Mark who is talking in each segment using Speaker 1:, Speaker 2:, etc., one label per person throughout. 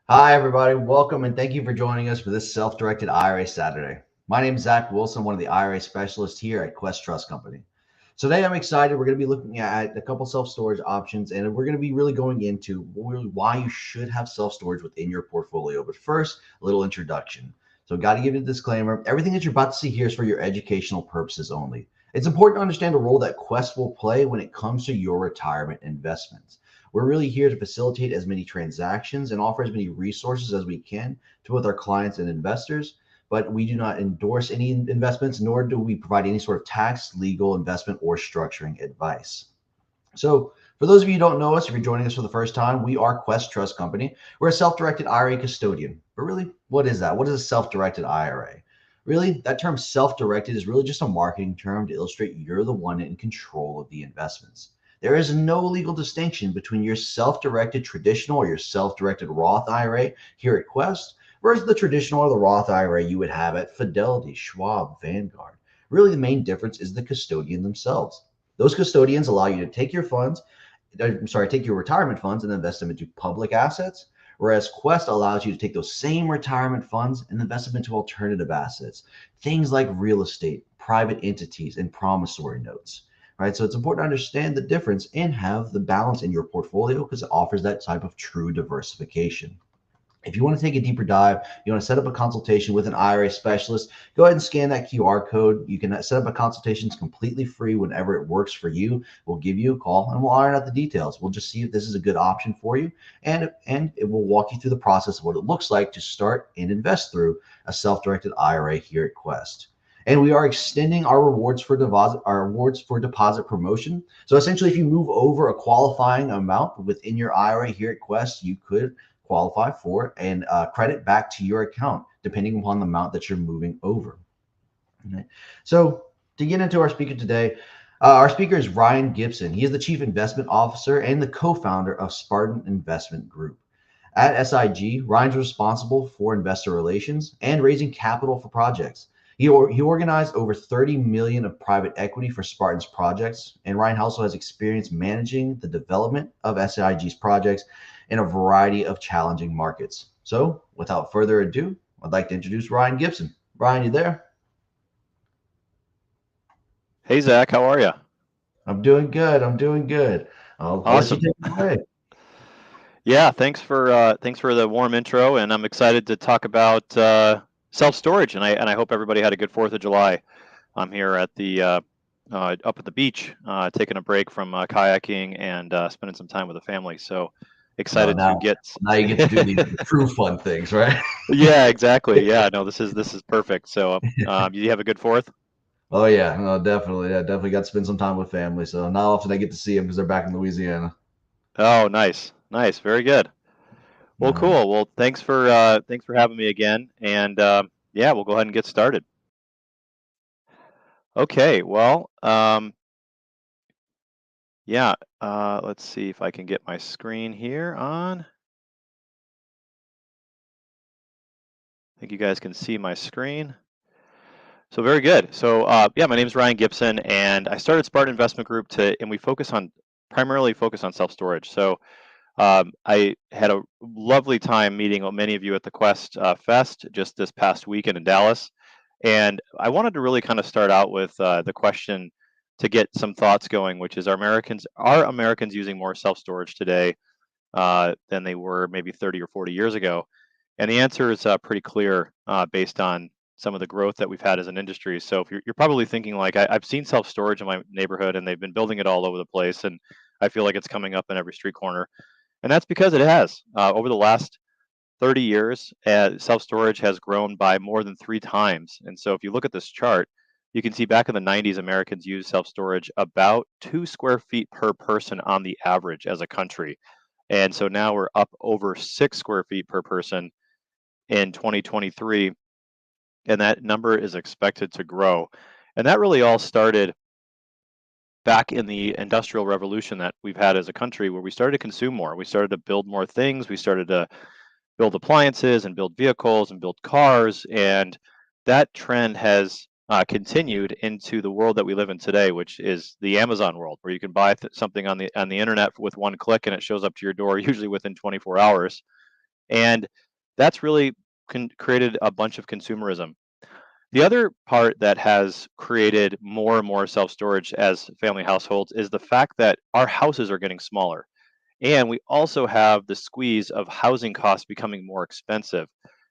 Speaker 1: Hi, everybody. Welcome and thank you for joining us for this self-directed IRA Saturday. My name is Zach Wilson, one of the IRA specialists here at Quest Trust Company. So today I'm excited. We're going to be looking at a couple self-storage options, and we're going to be really going into why you should have self-storage within your portfolio. But first, a little introduction. So got to give you a disclaimer. Everything that you're about to see here is for your educational purposes only. It's important to understand the role that Quest will play when it comes to your retirement investments. We're really here to facilitate as many transactions and offer as many resources as we can to both our clients and investors, but we do not endorse any investments, nor do we provide any sort of tax, legal, investment, or structuring advice. So for those of you who don't know us, if you're joining us for the first time, we are Quest Trust Company. We're a self-directed IRA custodian. But really, what is that? What is a self-directed IRA? Really, that term self-directed is really just a marketing term to illustrate you're the one in control of the investments. There is no legal distinction between your self-directed traditional or your self-directed Roth IRA here at Quest versus the traditional or the Roth IRA you would have at Fidelity, Schwab, Vanguard. Really, the main difference is the custodian themselves. Those custodians allow you to take your take your retirement funds and invest them into public assets, whereas Quest allows you to take those same retirement funds and invest them into alternative assets, things like real estate, private entities, and promissory notes. Right, so it's important to understand the difference and have the balance in your portfolio because it offers that type of true diversification. If you want to take a deeper dive, you want to set up a consultation with an IRA specialist, go ahead and scan that QR code. You can set up a consultation. It's completely free whenever it works for you. We'll give you a call and we'll iron out the details. We'll just see if this is a good option for you, and it will walk you through the process of what it looks like to start and invest through a self-directed IRA here at Quest. And we are extending our rewards for deposit promotion. So essentially, if you move over a qualifying amount within your IRA here at Quest, you could qualify for and credit back to your account, depending upon the amount that you're moving over. Okay. So to get into our speaker today, our speaker is Ryan Gibson. He is the Chief Investment Officer and the co-founder of Spartan Investment Group. At SIG, Ryan's responsible for investor relations and raising capital for projects. He organized over 30 million of private equity for Spartan's projects, and Ryan also has experience managing the development of SIG's projects in a variety of challenging markets. So without further ado, I'd like to introduce Ryan Gibson. Ryan, you there?
Speaker 2: Hey, Zach, how are you?
Speaker 1: I'm doing good. I'll let you take it away.
Speaker 2: Yeah, thanks for the warm intro, and I'm excited to talk about self-storage, and I hope everybody had a good 4th of July. I'm here at the up at the beach, taking a break from kayaking and spending some time with the family. So excited to get.
Speaker 1: Now you get to do the true fun things, right?
Speaker 2: Yeah, exactly. Yeah, no, this is perfect. So, you have a good 4th?
Speaker 1: Oh yeah, no, definitely. I definitely got to spend some time with family. So not often I get to see them because they're back in Louisiana.
Speaker 2: Oh, nice, very good. Well, cool. Well, thanks for having me again, and yeah, we'll go ahead and get started. Okay, well, yeah, let's see if I can get my screen here on. I think you guys can see my screen. So very good. So yeah, my name is Ryan Gibson, and I started Spartan Investment Group and we primarily focus on self-storage. So I had a lovely time meeting many of you at the Quest Fest just this past weekend in Dallas. And I wanted to really kind of start out with the question to get some thoughts going, which is, are Americans using more self-storage today than they were maybe 30 or 40 years ago? And the answer is pretty clear based on some of the growth that we've had as an industry. So if you're probably thinking like, I've seen self-storage in my neighborhood and they've been building it all over the place, and I feel like it's coming up in every street corner. And that's because it has. Over the last 30 years, self-storage has grown by more than 3 times. And so if you look at this chart, you can see back in the 90s, Americans used self-storage about 2 square feet per person on the average as a country. And so now we're up over 6 square feet per person in 2023. And that number is expected to grow. And that really all started back in the industrial revolution that we've had as a country, where we started to consume more. We started to build more things. We started to build appliances and build vehicles and build cars. And that trend has continued into the world that we live in today, which is the Amazon world, where you can buy something on the internet with one click and it shows up to your door, usually within 24 hours. And that's really created a bunch of consumerism. The other part that has created more and more self storage as family households is the fact that our houses are getting smaller. And we also have the squeeze of housing costs becoming more expensive.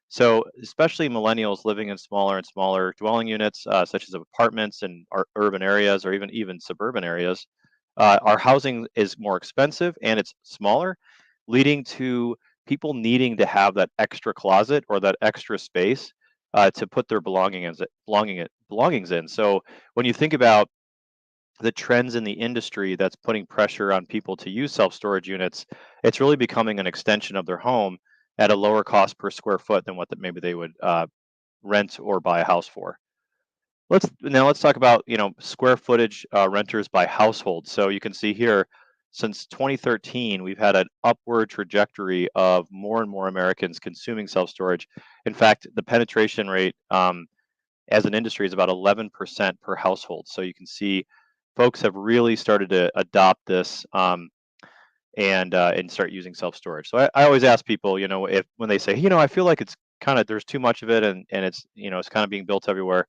Speaker 2: So, especially millennials living in smaller and smaller dwelling units, such as apartments in our urban areas or even suburban areas, our housing is more expensive and it's smaller, leading to people needing to have that extra closet or that extra space to put their belongings in. So, when you think about the trends in the industry that's putting pressure on people to use self-storage units, it's really becoming an extension of their home at a lower cost per square foot than what maybe they would rent or buy a house for. Let's talk about square footage renters by household. So you can see here, since 2013, we've had an upward trajectory of more and more Americans consuming self-storage. In fact, the penetration rate as an industry is about 11% per household. So you can see folks have really started to adopt this and start using self storage. So I always ask people, if when they say, I feel like it's kind of there's too much of it and it's it's kind of being built everywhere.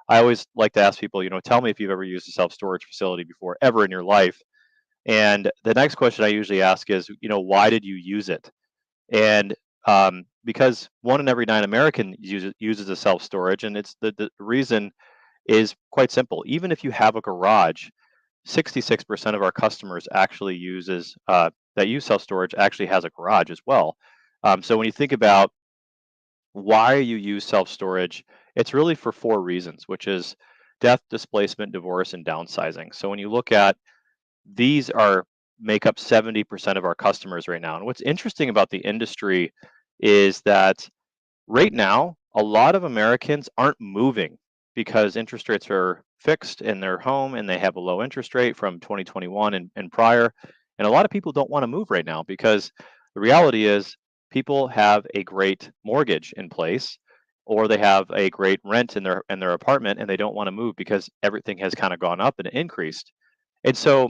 Speaker 2: I always like to ask people, tell me if you've ever used a self storage facility before, ever in your life. And the next question I usually ask is, why did you use it? And because 1 in every 9 American uses a self storage, and it's the reason is quite simple. Even if you have a garage, 66% of our customers actually uses that use self storage actually has a garage as well. So when you think about why you use self storage, it's really for 4 reasons, which is death, displacement, divorce, and downsizing. So when you look at these are make up 70% of our customers right now. And what's interesting about the industry is that right now, a lot of Americans aren't moving because interest rates are fixed in their home and they have a low interest rate from 2021 and prior. And a lot of people don't want to move right now because the reality is people have a great mortgage in place or they have a great rent in their apartment and they don't want to move because everything has kind of gone up and increased. And so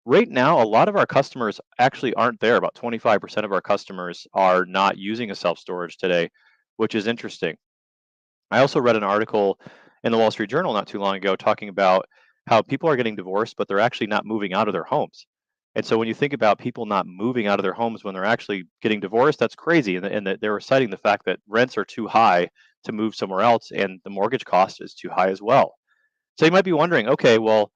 Speaker 2: right now, a lot of our customers actually aren't there. About 25% of our customers are not using a self storage today, which is interesting. I also read an article in the Wall Street Journal not too long ago talking about how people are getting divorced, but they're actually not moving out of their homes. And so when you think about people not moving out of their homes when they're actually getting divorced, that's crazy. And they were citing the fact that rents are too high to move somewhere else, and the mortgage cost is too high as well. So you might be wondering, okay, well,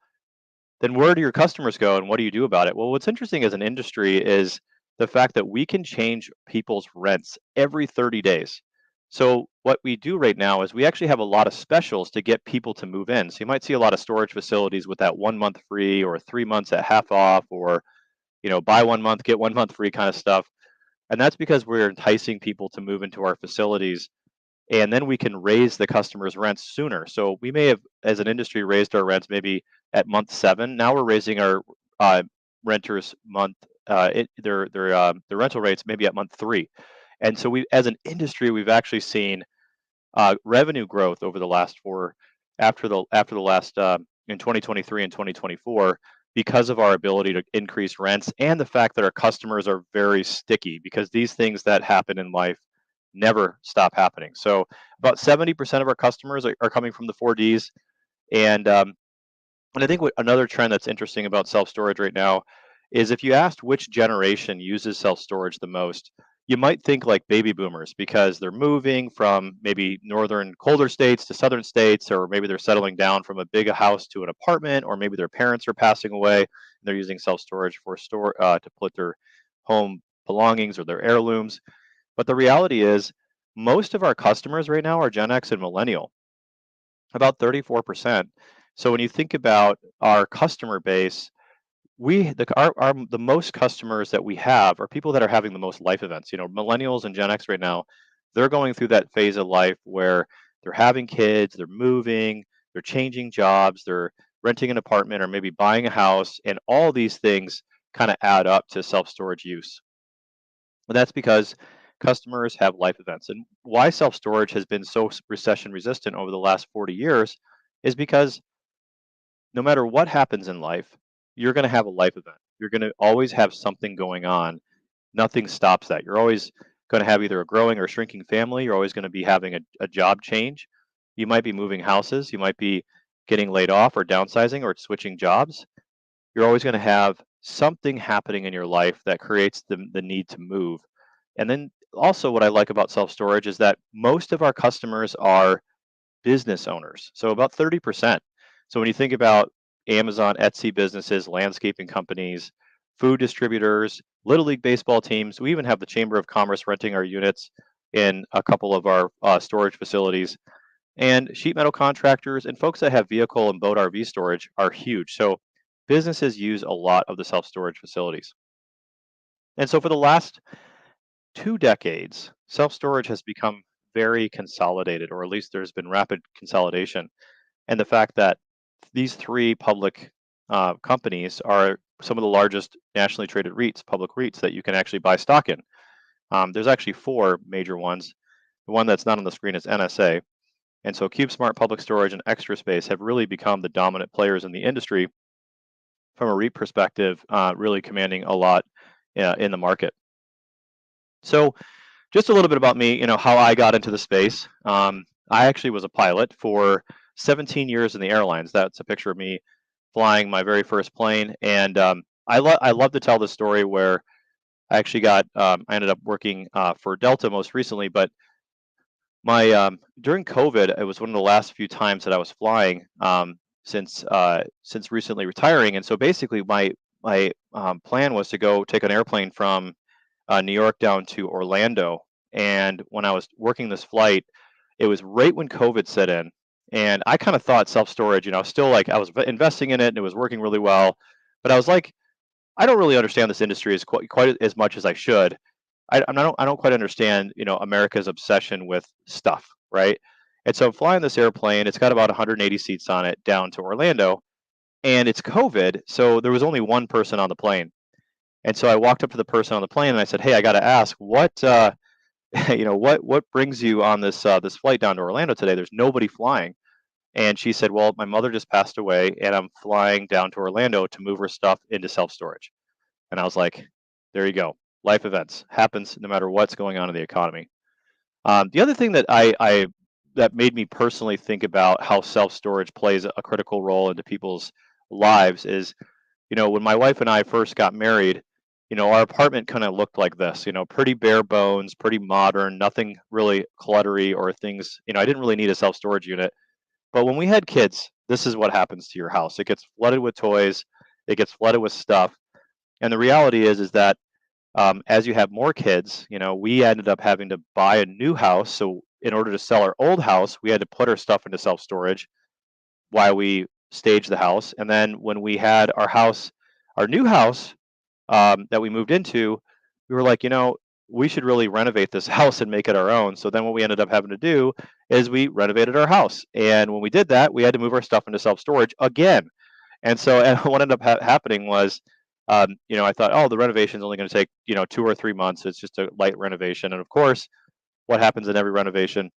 Speaker 2: then where do your customers go and what do you do about it? Well, what's interesting as an industry is the fact that we can change people's rents every 30 days. So what we do right now is we actually have a lot of specials to get people to move in. So you might see a lot of storage facilities with that 1 month free or 3 months at half off or, buy 1 month, get 1 month free kind of stuff. And that's because we're enticing people to move into our facilities and then we can raise the customers' rents sooner. So we may have, as an industry, raised our rents maybe at month 7. Now we're raising our renters month their rental rates maybe at month 3. And so we, as an industry, we've actually seen revenue growth over the last after the last in 2023 and 2024 because of our ability to increase rents and the fact that our customers are very sticky because these things that happen in life never stop happening. So about 70% of our customers are coming from the 4Ds. And I think another trend that's interesting about self-storage right now is if you asked which generation uses self-storage the most, you might think like baby boomers because they're moving from maybe northern colder states to southern states, or maybe they're settling down from a big house to an apartment, or maybe their parents are passing away and they're using self-storage to put their home belongings or their heirlooms. But the reality is, most of our customers right now are Gen X and millennial, about 34%. So when you think about our customer base, the most customers that we have are people that are having the most life events. Millennials and Gen X right now, they're going through that phase of life where they're having kids, they're moving, they're changing jobs, they're renting an apartment or maybe buying a house, and all these things kind of add up to self-storage use. And that's because customers have life events. And why self-storage has been so recession resistant over the last 40 years is because no matter what happens in life, you're going to have a life event. You're going to always have something going on. Nothing stops that. You're always going to have either a growing or shrinking family. You're always going to be having a job change. You might be moving houses. You might be getting laid off or downsizing or switching jobs. You're always going to have something happening in your life that creates the need to move. And then also, what I like about self storage is that most of our customers are business owners. So about 30%. So when you think about Amazon, Etsy businesses, landscaping companies, food distributors, Little League baseball teams, we even have the Chamber of Commerce renting our units in a couple of our storage facilities. And sheet metal contractors and folks that have vehicle and boat RV storage are huge. So businesses use a lot of the self storage facilities. And so for the last 2 decades, self storage has become very consolidated, or at least there's been rapid consolidation. And the fact that these three public companies are some of the largest nationally traded REITs, public REITs that you can actually buy stock in. There's actually four major ones. The one that's not on the screen is NSA. And so CubeSmart, Public Storage, and Extra Space have really become the dominant players in the industry from a REIT perspective, really commanding a lot in the market. So just a little bit about me, how I got into the space. I actually was a pilot for 17 years in the airlines. That's a picture of me flying my very first plane. And I love to tell the story where I actually I ended up working for Delta most recently, but my during COVID, it was one of the last few times that I was flying since recently retiring. And so basically my plan was to go take an airplane from New York down to Orlando. And when I was working this flight, it was right when COVID set in. And I kind of thought self storage, still like I was investing in it and it was working really well. But I was like, I don't really understand this industry as quite as much as I should. I don't quite understand, America's obsession with stuff, right? And so I'm flying this airplane. It's got about 180 seats on it down to Orlando, and it's COVID, so there was only one person on the plane. And so I walked up to the person on the plane and I said, "Hey, I got to ask, what what brings you on this flight down to Orlando today? There's nobody flying." And she said, "Well, my mother just passed away, and I'm flying down to Orlando to move her stuff into self storage." And I was like, "There you go. Life events happens no matter what's going on in the economy." The other thing that I that made me personally think about how self storage plays a critical role into people's lives is, when my wife and I first got married, our apartment kind of looked like this, pretty bare bones, pretty modern, nothing really cluttery or things, I didn't really need a self storage unit. But when we had kids, this is what happens to your house. It gets flooded with toys, it gets flooded with stuff. And the reality is that as you have more kids, we ended up having to buy a new house. So in order to sell our old house, we had to put our stuff into self storage while we staged the house. And then when we had our new house that we moved into, we were like, we should really renovate this house and make it our own. So then what we ended up having to do is we renovated our house. And when we did that, we had to move our stuff into self storage again. And so and what ended up happening was, I thought, oh, the renovation is only going to take, 2 or 3 months. It's just a light renovation. And of course, what happens in every renovation?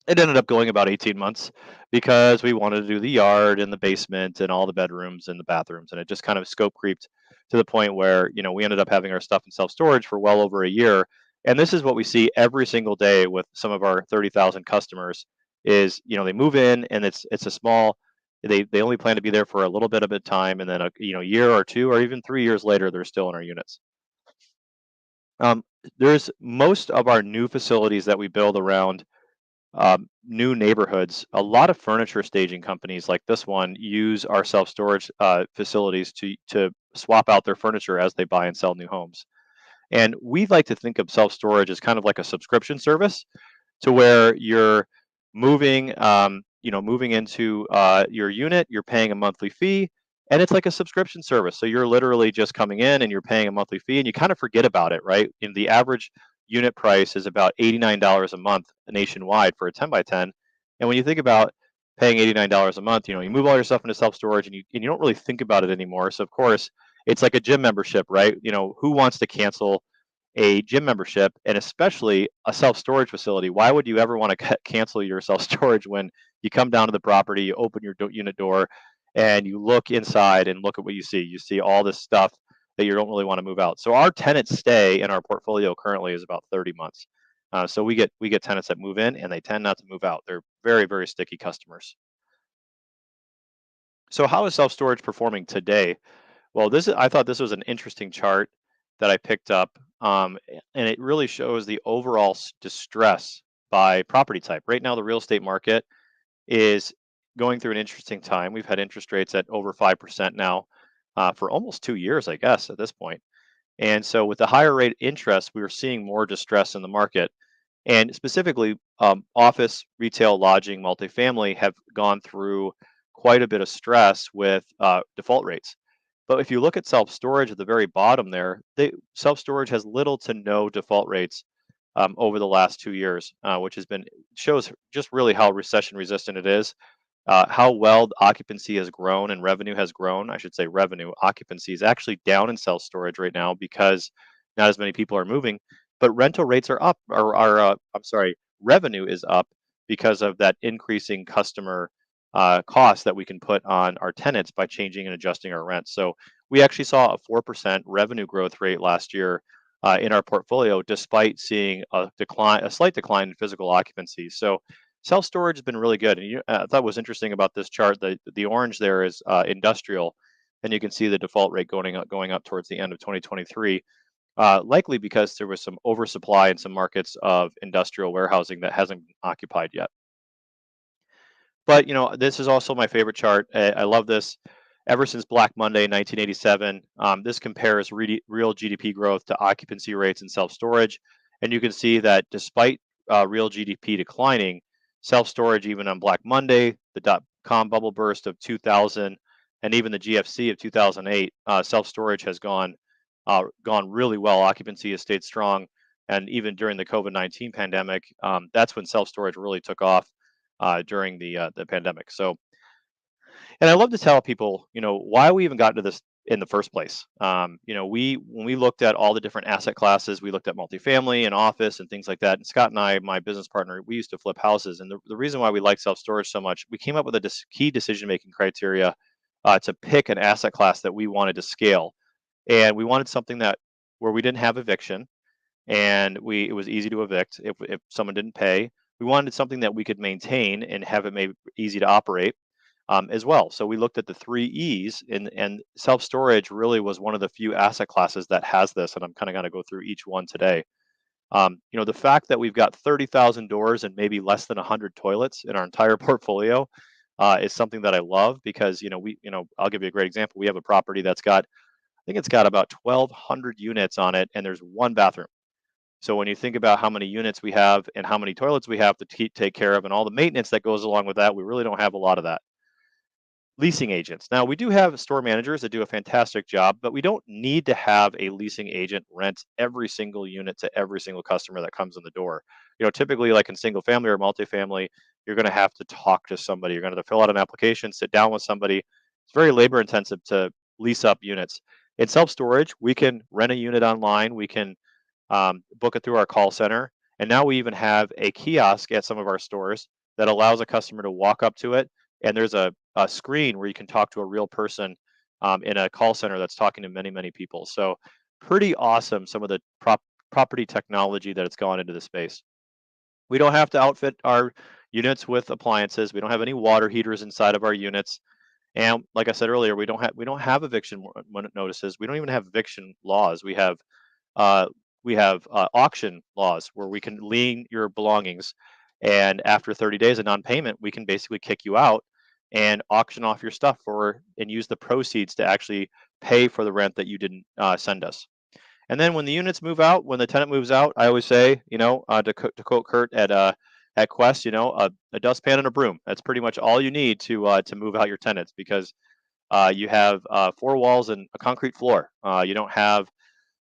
Speaker 2: It ended up going about 18 months because we wanted to do the yard and the basement and all the bedrooms and the bathrooms. And it just kind of scope creeped to the point where, we ended up having our stuff in self storage for well over a year. And this is what we see every single day with some of our 30,000 customers is, they move in and it's a small, they only plan to be there for a little bit of a time. And then a year or two or even 3 years later, they're still in our units. Um, there's most of our new facilities that we build around new neighborhoods. A lot of furniture staging companies like this one use our self storage facilities to swap out their furniture as they buy and sell new homes. And we like to think of self storage as kind of like a subscription service, to where you're moving into your unit, you're paying a monthly fee, and it's like a subscription service. So you're literally just coming in and you're paying a monthly fee, and you kind of forget about it, right? And the average unit price is about $89 a month nationwide for a 10 by 10. And when you think about paying $89 a month. You move all your stuff into self-storage, and you don't really think about it anymore. So of course, it's like a gym membership, right? Who wants to cancel a gym membership, and especially a self-storage facility? Why would you ever want to cancel your self-storage when you come down to the property, you open your unit door, and you look inside and look at what you see? You see all this stuff that you don't really want to move out. So our tenant stay in our portfolio currently is about 30 months. So we get tenants that move in and they tend not to move out. They're very, very sticky customers. So how is self-storage performing today? Well, I thought this was an interesting chart that I picked up, and it really shows the overall distress by property type. Right now, the real estate market is going through an interesting time. We've had interest rates at over 5% now for almost 2 years, I guess, at this point. And so, with the higher rate interest, we are seeing more distress in the market. And specifically, office, retail, lodging, multifamily have gone through quite a bit of stress with default rates. But if you look at self storage at the very bottom there, self storage has little to no default rates over the last 2 years, which shows just really how recession resistant it is, how well the occupancy has grown and revenue has grown. I should say revenue. Occupancy is actually down in self storage right now because not as many people are moving, but rental rates are up. I'm sorry, revenue is up because of that increasing customer cost that we can put on our tenants by changing and adjusting our rent. So we actually saw a 4% revenue growth rate last year in our portfolio, despite seeing a slight decline in physical occupancy. So self storage has been really good. And I thought was interesting about this chart. The orange there is industrial, and you can see the default rate going up towards the end of 2023. Likely because there was some oversupply in some markets of industrial warehousing that hasn't been occupied yet. But this is also my favorite chart. I love this. Ever since Black Monday, 1987, this compares real GDP growth to occupancy rates in self-storage, and you can see that despite real GDP declining, self-storage even on Black Monday, the dot-com bubble burst of 2000, and even the GFC of 2008, self-storage has gone really well. Occupancy has stayed strong, and even during the COVID-19 pandemic, that's when self-storage really took off during the pandemic. So, and I love to tell people, why we even got into this in the first place. When we looked at all the different asset classes, we looked at multifamily and office and things like that. And Scott and I, my business partner, we used to flip houses. And the reason why we like self storage so much, we came up with a key decision making criteria to pick an asset class that we wanted to scale, and we wanted something that where we didn't have eviction, and it was easy to evict if someone didn't pay. We wanted something that we could maintain and have it made easy to operate as well. So we looked at the three E's, and self storage really was one of the few asset classes that has this. And I'm kind of going to go through each one today. The fact that we've got 30,000 doors and maybe less than 100 toilets in our entire portfolio is something that I love because I'll give you a great example. We have a property that's got, I think it's got about 1,200 units on it, and there's one bathroom. So when you think about how many units we have and how many toilets we have to take care of and all the maintenance that goes along with that, we really don't have a lot of that. Leasing agents. Now, we do have store managers that do a fantastic job, but we don't need to have a leasing agent rent every single unit to every single customer that comes in the door. Typically, like in single family or multifamily, you're going to have to talk to somebody. You're going to have to fill out an application, sit down with somebody. It's very labor intensive to lease up units. In self storage, we can rent a unit online. We can book it through our call center. And now we even have a kiosk at some of our stores that allows a customer to walk up to it. And there's a screen where you can talk to a real person in a call center that's talking to many, many people. So pretty awesome, some of the property technology that it's gone into the space. We don't have to outfit our units with appliances. We don't have any water heaters inside of our units. And like I said earlier, we don't have eviction notices. We don't even have eviction laws. Uh, we have auction laws where we can lien your belongings, and after 30 days of non-payment, we can basically kick you out and auction off your stuff and use the proceeds to actually pay for the rent that you didn't send us. And then when the units move out, when the tenant moves out, I always say, to quote Kurt at Quest, a dustpan and a broom. That's pretty much all you need to move out your tenants because you have four walls and a concrete floor. You don't have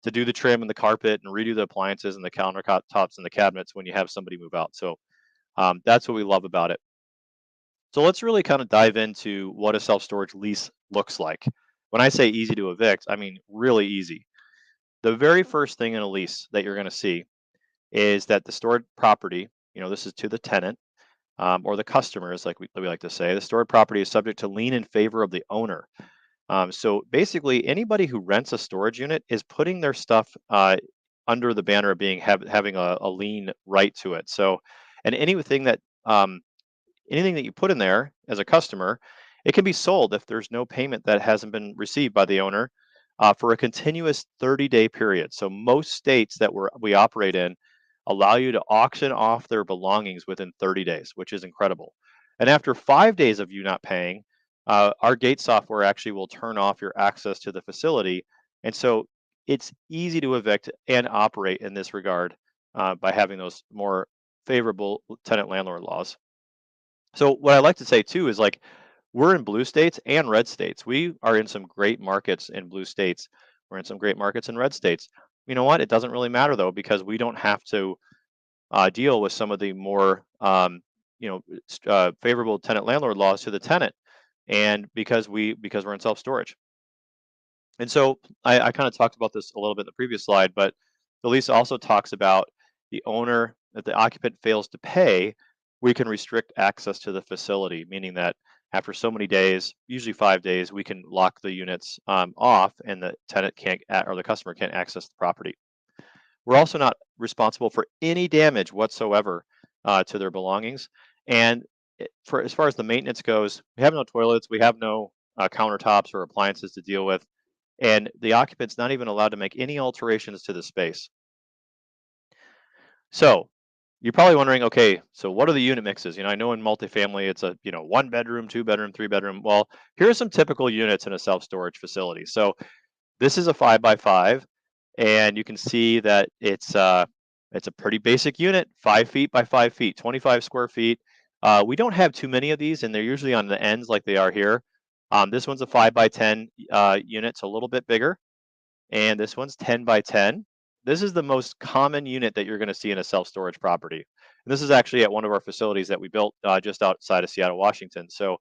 Speaker 2: to do the trim and the carpet and redo the appliances and the countertops and the cabinets when you have somebody move out. So that's what we love about it. So let's really kind of dive into what a self-storage lease looks like. When I say easy to evict, I mean really easy. The very first thing in a lease that you're going to see is that the stored property, this is to the tenant, or the customers, like we like to say, the stored property is subject to lien in favor of the owner. So basically, anybody who rents a storage unit is putting their stuff under the banner of having a lien right to it. So, and anything that you put in there as a customer, it can be sold if there's no payment that hasn't been received by the owner for a continuous 30-day period. So most states that we operate in allow you to auction off their belongings within 30 days, which is incredible. And after 5 days of you not paying, our gate software actually will turn off your access to the facility. And so it's easy to evict and operate in this regard by having those more favorable tenant landlord laws. So what I like to say too is, like, we're in blue states and red states. We are in some great markets in blue states. We're in some great markets in red states. You know what? It doesn't really matter though, because we don't have to deal with some of the more favorable tenant landlord laws to the tenant, and because we're in self storage. And so I kind of talked about this a little bit in the previous slide, but the lease also talks about the owner, if the occupant fails to pay, we can restrict access to the facility, meaning that after so many days, usually 5 days, we can lock the units off, and the tenant can't or the customer can't access the property. We're also not responsible for any damage whatsoever to their belongings. And for as far as the maintenance goes, we have no toilets, we have no countertops or appliances to deal with, and the occupant's not even allowed to make any alterations to the space. So you're probably wondering, okay, so what are the unit mixes? I know in multifamily it's a 1 bedroom, 2 bedroom, 3 bedroom. Well, here are some typical units in a self storage facility. So this is a 5 by 5, and you can see that it's a pretty basic unit, 5 feet by 5 feet, 25 square feet. We don't have too many of these, and they're usually on the ends like they are here. This one's a 5 by 10 unit, so a little bit bigger, and this one's 10 by 10. This is the most common unit that you're going to see in a self-storage property. And this is actually at one of our facilities that we built just outside of Seattle, Washington. So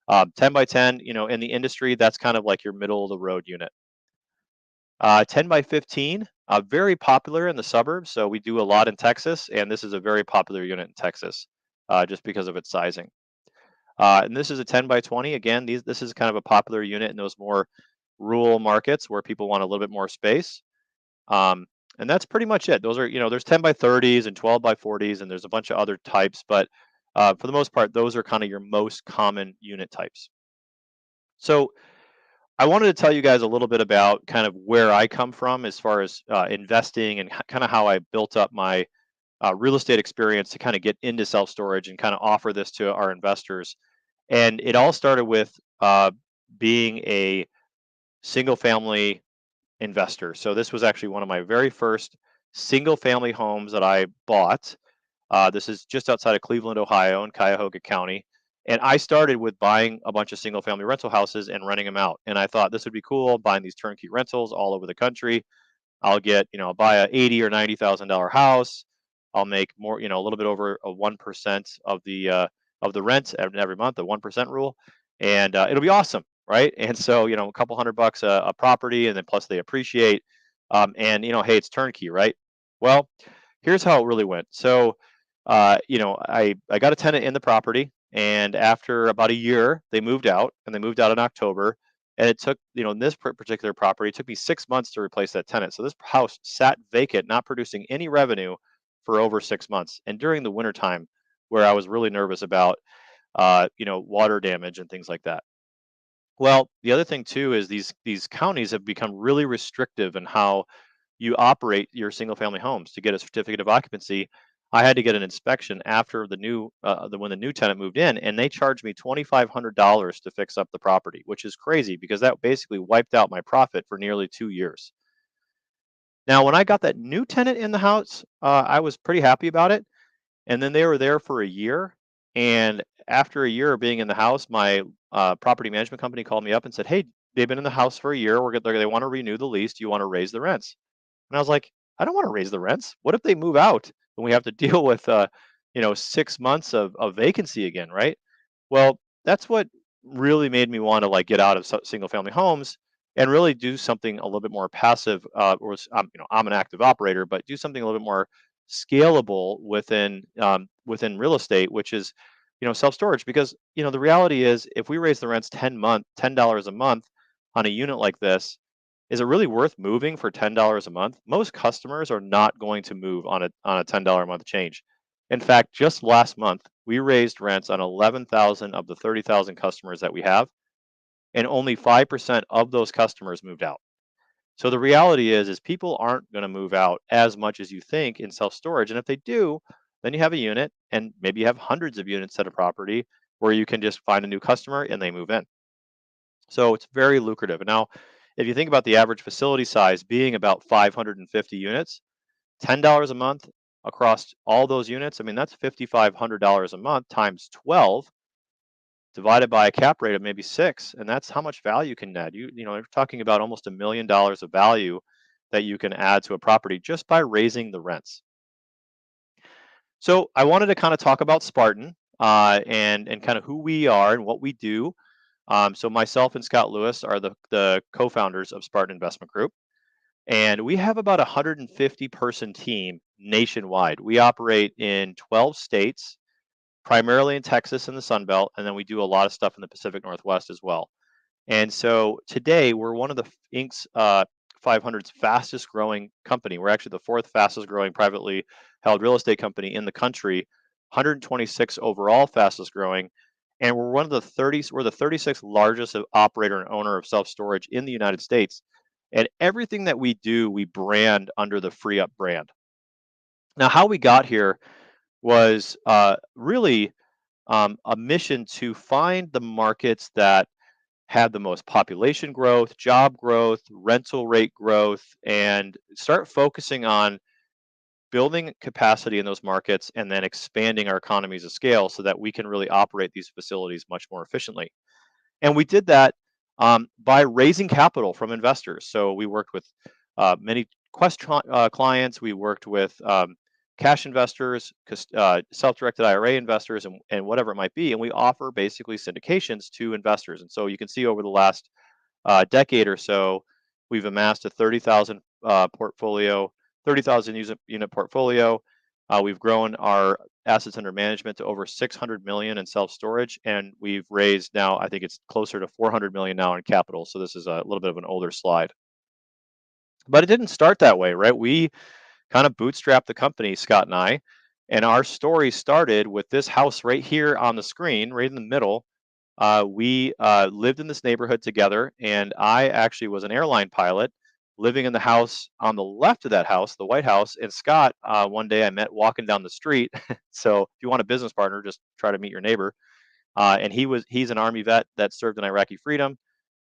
Speaker 2: 10 by 10, in the industry, that's kind of like your middle of the road unit. 10 by 15, very popular in the suburbs. So we do a lot in Texas, and this is a very popular unit in Texas, just because of its sizing. And this is a 10 by 20. Again, this is kind of a popular unit in those more rural markets where people want a little bit more space. Um, and that's pretty much it. Those are, there's 10 by 30s and 12 by 40s, and there's a bunch of other types, but for the most part, those are kind of your most common unit types. So I wanted to tell you guys a little bit about kind of where I come from as far as investing, and kind of how I built up my real estate experience to kind of get into self storage and kind of offer this to our investors. And it all started with being a single family investor. So this was actually one of my very first single family homes that I bought. This is just outside of Cleveland, Ohio, in Cuyahoga County. And I started with buying a bunch of single family rental houses and renting them out. And I thought this would be cool, buying these turnkey rentals all over the country. I'll buy a 80 or $90,000 house. I'll make more, a little bit over a 1% of the rent every month, the 1% rule, and it'll be awesome, right? And so, a couple $100 a property, and then plus they appreciate, and hey, it's turnkey, right? Well, here's how it really went. So, I got a tenant in the property, and after about a year, they moved out, and they moved out in October. And it took, in this particular property, it took me 6 months to replace that tenant. So this house sat vacant, not producing any revenue for over 6 months. And during the wintertime, where I was really nervous about, water damage and things like that. Well, the other thing too is these counties have become really restrictive in how you operate your single family homes. To get a certificate of occupancy, I had to get an inspection after when the new tenant moved in, and they charged me $2,500 to fix up the property, which is crazy because that basically wiped out my profit for nearly 2 years. Now, when I got that new tenant in the house, I was pretty happy about it, and then they were there for a year. And after a year of being in the house, my property management company called me up and said, "Hey, they've been in the house for a year. They want to renew the lease. Do you want to raise the rents?" And I was like, I don't want to raise the rents. What if they move out and we have to deal with 6 months of vacancy again, right? Well, that's what really made me want to like get out of single family homes and really do something a little bit more passive. I'm an active operator, but do something a little bit more scalable within real estate, which is self storage. Because the reality is, if we raise the rents $10 a month on a unit like this, is it really worth moving for $10 a month? Most customers are not going to move on a $10 a month change. In fact, just last month, we raised rents on 11,000 of the 30,000 customers that we have, and only 5% of those customers moved out. So the reality is people aren't going to move out as much as you think in self-storage. And if they do, then you have a unit, and maybe you have hundreds of units at a property where you can just find a new customer and they move in. So it's very lucrative. And now, if you think about the average facility size being about 550 units, $10 a month across all those units, I mean, that's $5,500 a month times 12 divided by a cap rate of maybe 6, and that's how much value you can add. You're talking about almost $1 million of value that you can add to a property just by raising the rents. So I wanted to kind of talk about Spartan, and kind of who we are and what we do. So myself and Scott Lewis are the co-founders of Spartan Investment Group. And we have about a 150-person team nationwide. We operate in 12 states, primarily in Texas and the Sun Belt, and then we do a lot of stuff in the Pacific Northwest as well. And so today we're one of the Inc.'s 500's fastest growing company. We're actually the fourth fastest growing privately held real estate company in the country, 126 overall fastest growing, and we're one of the 30. We're the 36th largest operator and owner of self storage in the United States. And everything that we do, we brand under the Free Up brand. Now, how we got here was really a mission to find the markets that had the most population growth, job growth, rental rate growth, and start focusing on building capacity in those markets and then expanding our economies of scale so that we can really operate these facilities much more efficiently. And we did that by raising capital from investors. So we worked with many clients. We worked with cash investors, self-directed IRA investors, and whatever it might be. And we offer basically syndications to investors. And so you can see over the last decade or so, we've amassed a 30,000 unit portfolio. We've grown our assets under management to over 600 million in self-storage, and we've raised now, I think it's closer to 400 million now in capital. So this is a little bit of an older slide. But it didn't start that way, right? We kind of bootstrapped the company, Scott and I, and our story started with this house right here on the screen, right in the middle. We lived in this neighborhood together, and I actually was an airline pilot living in the house on the left of that house, the White House. And Scott, one day I met walking down the street. So if you want a business partner, just try to meet your neighbor. And he's an Army vet that served in Iraqi freedom.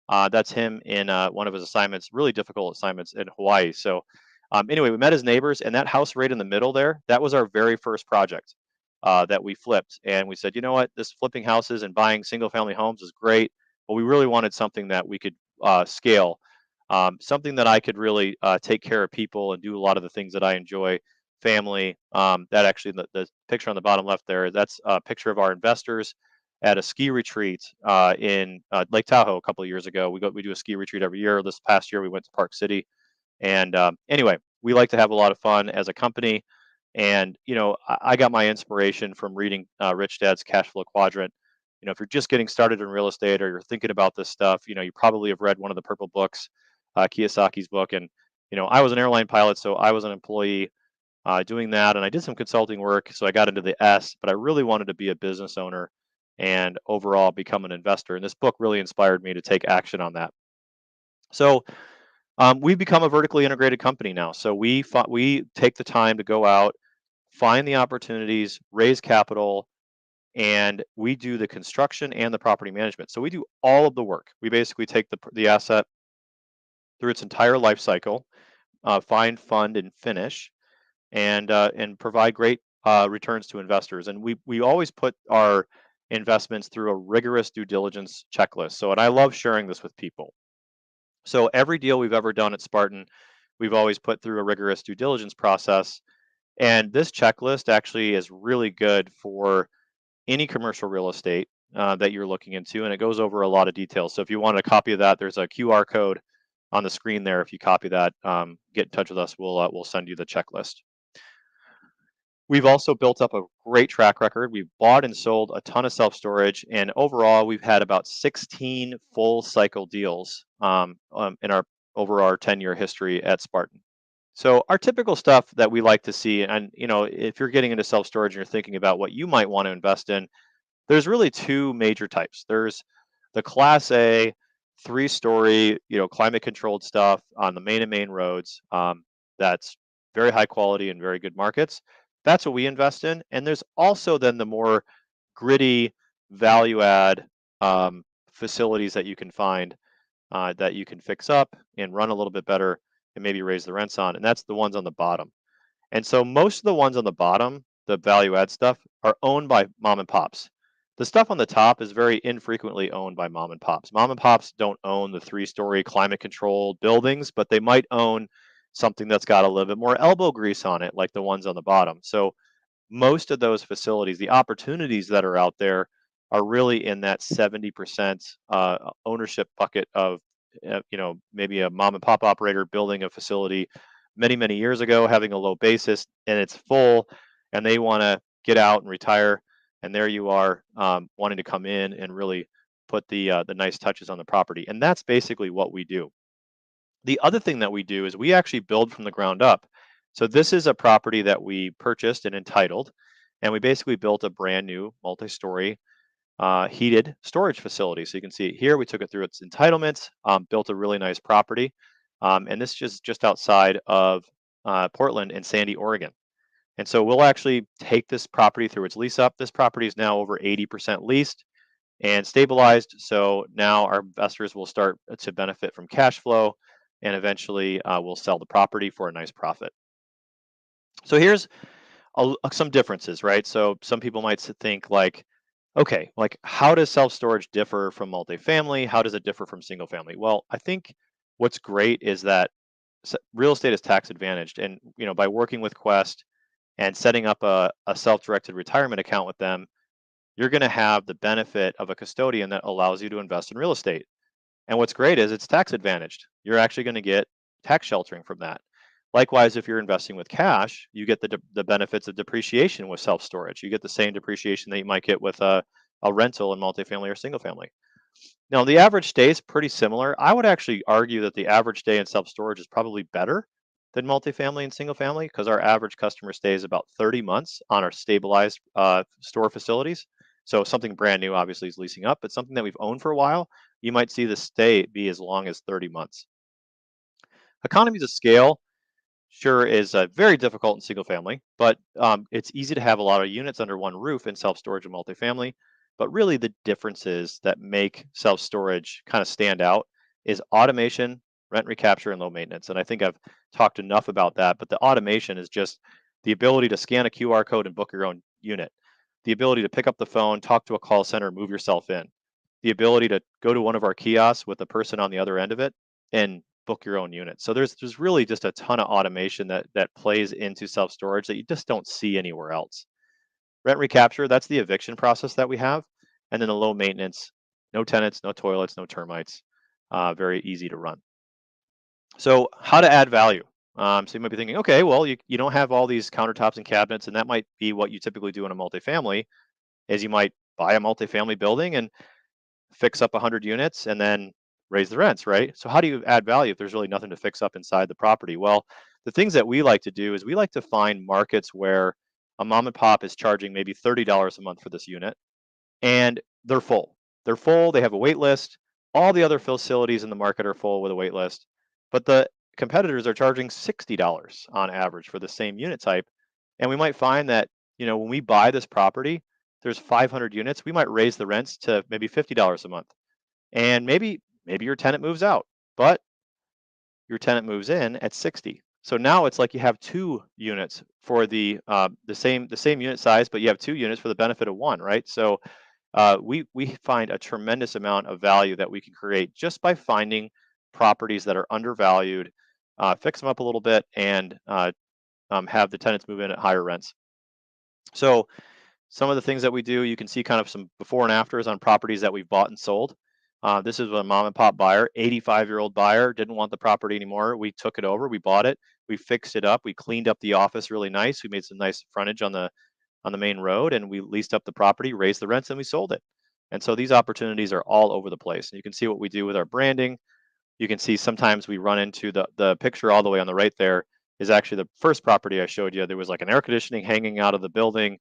Speaker 2: That's him in one of his assignments, really difficult assignments in Hawaii. So anyway, we met his neighbors, and that house right in the middle there, that was our very first project that we flipped. And we said, you know what, this flipping houses and buying single family homes is great, but we really wanted something that we could scale, something that I could really take care of people and do a lot of the things that I enjoy, family. That actually, the picture on the bottom left there, that's a picture of our investors at a ski retreat in Lake Tahoe a couple of years ago. We do a ski retreat every year. This past year, we went to Park City. And anyway, we like to have a lot of fun as a company. And, I got my inspiration from reading Rich Dad's Cash Flow Quadrant. If you're just getting started in real estate or you're thinking about this stuff, you probably have read one of the Purple books, Kiyosaki's book. And, I was an airline pilot, so I was an employee doing that. And I did some consulting work. So I got into the S, but I really wanted to be a business owner and overall become an investor. And this book really inspired me to take action on that. So we've become a vertically integrated company now. So we take the time to go out, find the opportunities, raise capital, and we do the construction and the property management. So we do all of the work. We basically take the asset through its entire life cycle, find, fund, and finish, and provide great returns to investors. And we always put our investments through a rigorous due diligence checklist. So, and I love sharing this with people. So every deal we've ever done at Spartan, we've always put through a rigorous due diligence process. And this checklist actually is really good for any commercial real estate. that you're looking into, and it goes over a lot of details. So if you want a copy of that, there's a QR code on the screen there. If you copy that, get in touch with us. We'll send you the checklist. We've also built up a great track record. We've bought and sold a ton of self-storage, and overall, we've had about 16 full cycle deals in our over our 10-year history at Spartan. So our typical stuff that we like to see, and if you're getting into self-storage and you're thinking about what you might want to invest in, there's really two major types. There's the Class A, 3-story, climate controlled stuff on the main roads. That's very high quality and very good markets. That's what we invest in. And there's also then the more gritty value add facilities that you can find that you can fix up and run a little bit better and maybe raise the rents on. And that's the ones on the bottom. And so most of the ones on the bottom, the value add stuff, are owned by mom and pops. The stuff on the top is very infrequently owned by mom and pops. Mom and pops don't own the 3-story climate controlled buildings, but they might own something that's got a little bit more elbow grease on it, like the ones on the bottom. So most of those facilities, the opportunities that are out there are really in that 70% ownership bucket of, maybe a mom and pop operator building a facility many years ago, having a low basis, and it's full, and they want to get out and retire. And there you are, wanting to come in and really put the nice touches on the property. And that's basically what we do. The other thing that we do is we actually build from the ground up. So this is a property that we purchased and entitled, and we basically built a brand new multi-story heated storage facility. So you can see it here. We took it through its entitlements, built a really nice property, and this is just outside of Portland and Sandy, Oregon. And so we'll actually take this property through its lease up. This property is now over 80% leased and stabilized. So now our investors will start to benefit from cash flow, and eventually we'll sell the property for a nice profit. So here's some differences, right? So some people might think like, okay, like how does self-storage differ from multifamily? How does it differ from single family? Well, I think what's great is that real estate is tax advantaged. And, by working with Quest and setting up a self-directed retirement account with them, you're going to have the benefit of a custodian that allows you to invest in real estate. And what's great is it's tax advantaged. You're actually going to get tax sheltering from that. Likewise, if you're investing with cash, you get the benefits of depreciation with self-storage. You get the same depreciation that you might get with a rental in multifamily or single family. Now, the average stay is pretty similar. I would actually argue that the average stay in self-storage is probably better than multifamily and single family, because our average customer stays about 30 months on our stabilized store facilities. So something brand new obviously is leasing up, but something that we've owned for a while, you might see the stay be as long as 30 months. Economies of scale sure is very difficult in single family, but it's easy to have a lot of units under one roof in self-storage and multifamily. But really the differences that make self-storage kind of stand out is automation, rent recapture, and low maintenance. And I think I've talked enough about that, but the automation is just the ability to scan a QR code and book your own unit, the ability to pick up the phone, talk to a call center, move yourself in, the ability to go to one of our kiosks with a person on the other end of it and book your own unit. So there's really just a ton of automation that plays into self-storage that you just don't see anywhere else. Rent recapture, that's the eviction process that we have. And then the low maintenance, no tenants, no toilets, no termites, very easy to run. So how to add value? So you might be thinking, okay, well, you don't have all these countertops and cabinets, and that might be what you typically do in a multifamily, is you might buy a multifamily building and fix up 100 units and then raise the rents, right? So how do you add value if there's really nothing to fix up inside the property? Well, the things that we like to do is we like to find markets where a mom and pop is charging maybe $30 a month for this unit, and they're full. They're full, they have a wait list. All the other facilities in the market are full with a wait list, but the competitors are charging $60 on average for the same unit type. And we might find that, when we buy this property, there's 500 units, we might raise the rents to maybe $50 a month. And maybe your tenant moves out, but your tenant moves in at 60. So now it's like you have 2 units for the same unit size, but you have 2 units for the benefit of 1, right? So we find a tremendous amount of value that we can create just by finding properties that are undervalued, fix them up a little bit, and have the tenants move in at higher rents. So Some of the things that we do, you can see kind of some before and afters on properties that we've bought and sold. This is a mom and pop buyer, 85-year-old buyer, didn't want the property anymore. We took it over, we bought it, we fixed it up, we cleaned up the office really nice, we made some nice frontage on the main road, and we leased up the property, raised the rents, and we sold it. And so these opportunities are all over the place. And you can see what we do with our branding. You can see sometimes we run into the picture all the way on the right there is actually the first property I showed you. There was like an air conditioning hanging out of the building,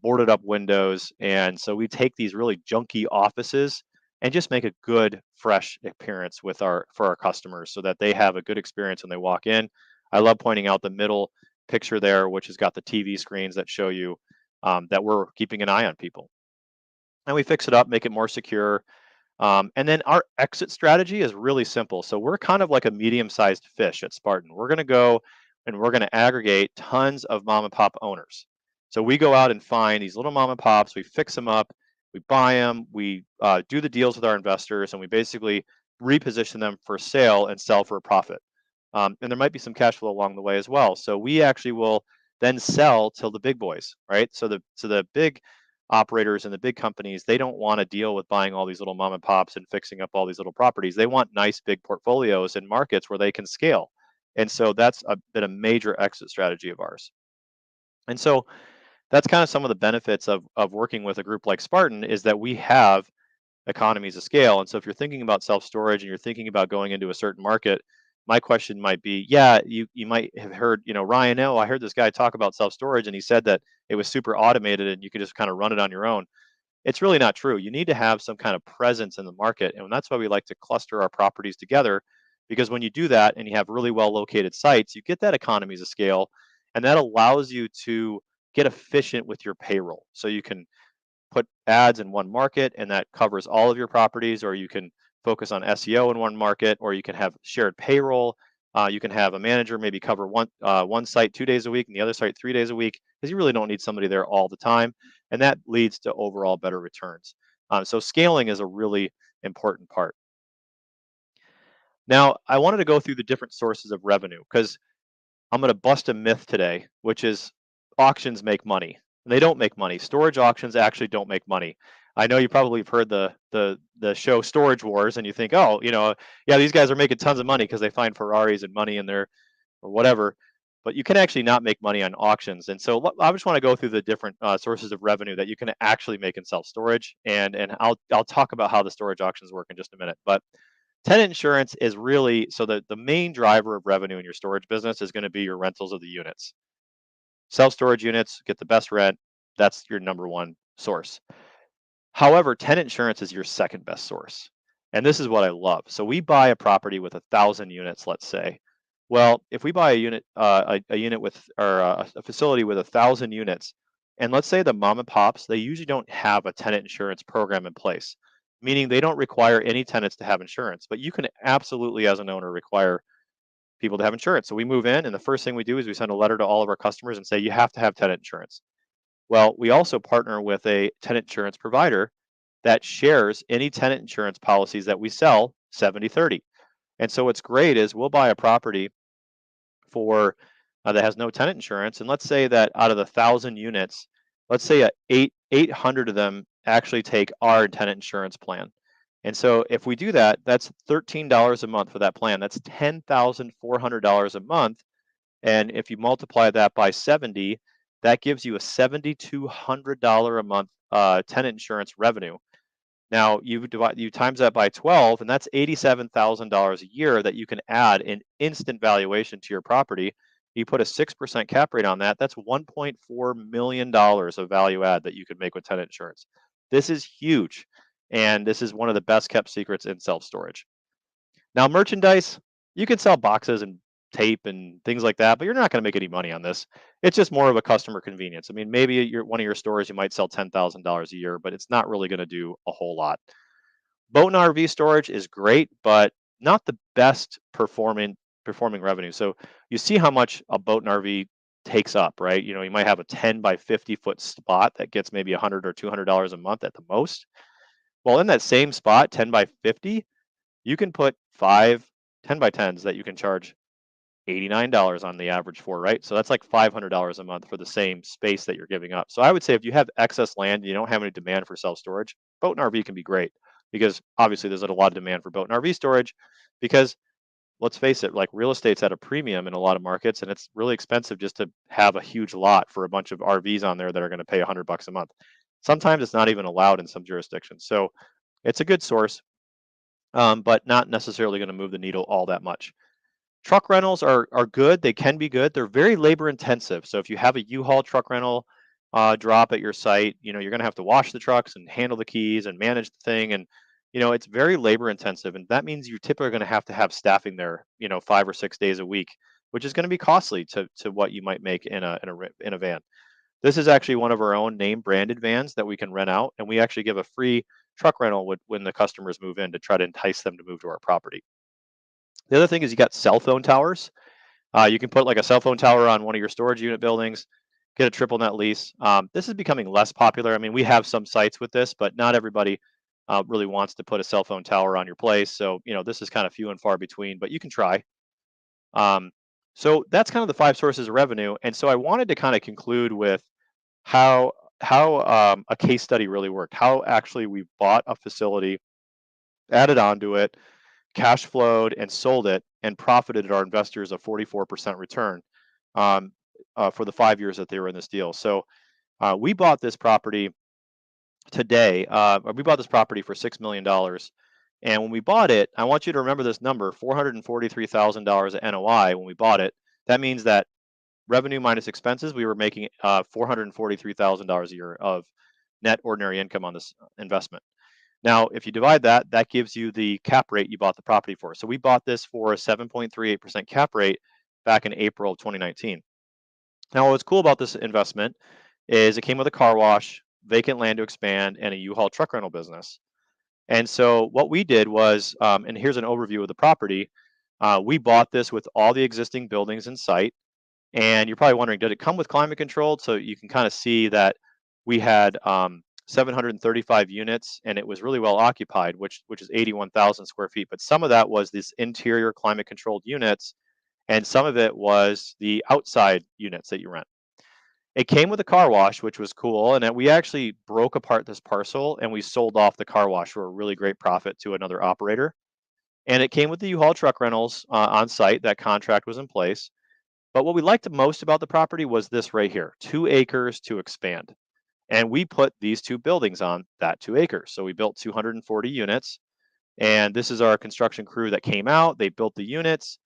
Speaker 2: boarded up windows. And so we take these really junky offices and just make a good, fresh appearance with for our customers so that they have a good experience when they walk in. I love pointing out the middle picture there, which has got the TV screens that show you that we're keeping an eye on people. And we fix it up, make it more secure, and then our exit strategy is really simple. So we're kind of like a medium-sized fish at Spartan. We're going to go and we're going to aggregate tons of mom and pop owners. So we go out and find these little mom and pops, we fix them up, we buy them, we do the deals with our investors, and we basically reposition them for sale and sell for a profit. And there might be some cash flow along the way as well. So we actually will then sell to the big boys, right? So the big operators and the big companies, they don't want to deal with buying all these little mom and pops and fixing up all these little properties. They want nice big portfolios in markets where they can scale. And so been a major exit strategy of ours. And so that's kind of some of the benefits of working with a group like Spartan is that we have economies of scale. And so if you're thinking about self-storage and you're thinking about going into a certain market, my question might be, yeah, you might have heard, Ryan, oh, I heard this guy talk about self-storage and he said that it was super automated and you could just kind of run it on your own. It's really not true. You need to have some kind of presence in the market. And that's why we like to cluster our properties together, because when you do that and you have really well located sites, you get that economies of scale, and that allows you to get efficient with your payroll. So you can put ads in one market and that covers all of your properties, or you can focus on SEO in one market, or you can have shared payroll. You can have a manager maybe cover one site 2 days a week and the other site 3 days a week, because you really don't need somebody there all the time, and that leads to overall better returns. So scaling is a really important part. Now, I wanted to go through the different sources of revenue because I'm going to bust a myth today, which is auctions make money. They don't make money. Storage auctions actually don't make money. I know you probably have heard the show Storage Wars, and you think, oh, yeah, these guys are making tons of money because they find Ferraris and money in there or whatever. But you can actually not make money on auctions. And so I just want to go through the different sources of revenue that you can actually make in self storage, and I'll talk about how the storage auctions work in just a minute. But tenant insurance is really so the main driver of revenue in your storage business is going to be your rentals of the units. Self-storage units get the best rent. That's your number one source. However, tenant insurance is your second best source. And this is what I love. So we buy a property with 1,000 units, let's say. Well, if we buy a unit, a unit with, or a facility with 1,000 units, and let's say the mom and pops, they usually don't have a tenant insurance program in place, meaning they don't require any tenants to have insurance. But you can absolutely, as an owner, require people to have insurance. So we move in, and the first thing we do is we send a letter to all of our customers and say, you have to have tenant insurance. Well, we also partner with a tenant insurance provider that shares any tenant insurance policies that we sell 70/30. And so what's great is we'll buy a property for that has no tenant insurance, and let's say that out of the 1,000 units, let's say 800 of them actually take our tenant insurance plan. And so if we do that, that's $13 a month for that plan. That's $10,400 a month. And if you multiply that by 70, that gives you a $7,200 a month tenant insurance revenue. Now you times that by 12, and that's $87,000 a year that you can add in instant valuation to your property. You put a 6% cap rate on that. That's $1.4 million of value add that you could make with tenant insurance. This is huge, and this is one of the best kept secrets in self storage. Now, merchandise, you can sell boxes and tape and things like that, but you're not going to make any money on this. It's just more of a customer convenience. I mean, maybe one of your stores, you might sell $10,000 a year, but it's not really going to do a whole lot. Boat and RV storage is great, but not the best performing revenue. So you see how much a boat and RV takes up, right? You might have a 10 by 50 foot spot that gets maybe $100 or $200 a month at the most. Well, in that same spot, 10 by 50, you can put 5 10 by 10s that you can charge $89 on the average for, right? So that's like $500 a month for the same space that you're giving up. So I would say if you have excess land and you don't have any demand for self-storage, boat and RV can be great because obviously there's a lot of demand for boat and RV storage because let's face it, like real estate's at a premium in a lot of markets and it's really expensive just to have a huge lot for a bunch of RVs on there that are going to pay $100 a month. Sometimes it's not even allowed in some jurisdictions. So it's a good source, but not necessarily going to move the needle all that much. Truck rentals are good. They can be good. They're very labor intensive. So if you have a U-Haul truck rental drop at your site, you're going to have to wash the trucks and handle the keys and manage the thing, and it's very labor intensive, and that means you typically are going to have staffing there, 5 or 6 days a week, which is going to be costly to what you might make in a van. This is actually one of our own name branded vans that we can rent out, and we actually give a free truck rental when the customers move in to try to entice them to move to our property. The other thing is you got cell phone towers. You can put like a cell phone tower on one of your storage unit buildings, get a triple net lease. This is becoming less popular. I mean, we have some sites with this, but not everybody really wants to put a cell phone tower on your place. So, this is kind of few and far between, but you can try. Um, so that's kind of the five sources of revenue. And so I wanted to kind of conclude with how a case study really worked. How actually we bought a facility, added onto it, cash flowed and sold it and profited our investors a 44% return um, for the 5 years that they were in this deal. So we bought this property today. We bought this property for $6 million. And when we bought it, I want you to remember this number: $443,000 at NOI when we bought it. That means that revenue minus expenses, we were making $443,000 a year of net ordinary income on this investment. Now, if you divide that, that gives you the cap rate you bought the property for. So we bought this for a 7.38% cap rate back in April of 2019. Now, what's cool about this investment is it came with a car wash, vacant land to expand, and a U-Haul truck rental business. And so what we did was, and here's an overview of the property. We bought this with all the existing buildings in sight. And you're probably wondering, did it come with climate controlled? So you can kind of see that we had 735 units, and it was really well occupied, which is 81,000 square feet. But some of that was this interior climate controlled units, and some of it was the outside units that you rent. It came with a car wash, which was cool, and we actually broke apart this parcel and we sold off the car wash for a really great profit to another operator. And it came with the U-Haul truck rentals on site. That contract was in place. But what we liked most about the property was this right here: 2 acres to expand. And we put these 2 buildings on that 2 acres. So we built 240 units. And this is our construction crew that came out. They built the units.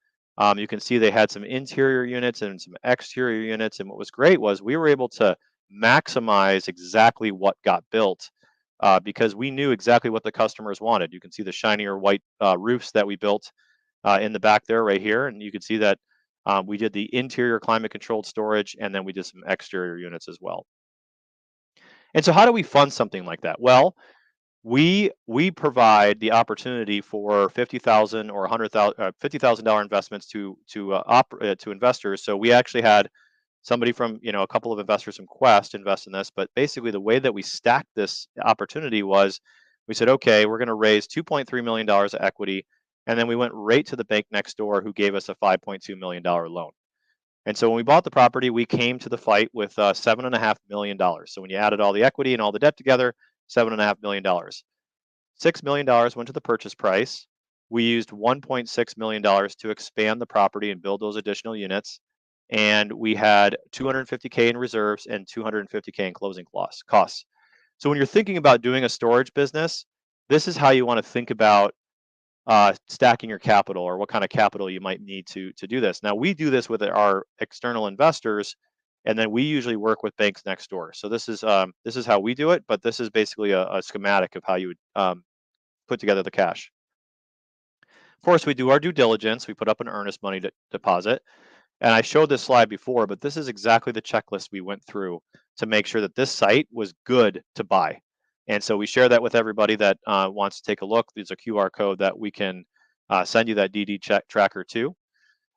Speaker 2: You can see they had some interior units and some exterior units. And what was great was we were able to maximize exactly what got built because we knew exactly what the customers wanted. You can see the shinier white roofs that we built in the back there right here. And you can see that we did the interior climate controlled storage, and then we did some exterior units as well. And so how do we fund something like that? Well, we provide the opportunity for 50,000 or 100,000 $50,000 investments to investors. So we actually had somebody from a couple of investors from Quest invest in this, but basically the way that we stacked this opportunity was we said, okay, we're going to raise $2.3 million of equity, and then we went right to the bank next door who gave us a $5.2 million loan. And so when we bought the property, we came to the fight with $7.5 million. So when you added all the equity and all the debt together, $7.5 million. $6 million went to the purchase price. We used $1.6 million to expand the property and build those additional units. And we had $250K in reserves and $250K in closing costs. So when you're thinking about doing a storage business, this is how you want to think about stacking your capital, or what kind of capital you might need to do this. Now, we do this with our external investors, and then we usually work with banks next door. So this is how we do it, but this is basically a schematic of how you would put together the cash. Of course, we do our due diligence. We put up an earnest money deposit. And I showed this slide before, but this is exactly the checklist we went through to make sure that this site was good to buy. And so we share that with everybody that wants to take a look. There's a QR code that we can send you that DD tracker to.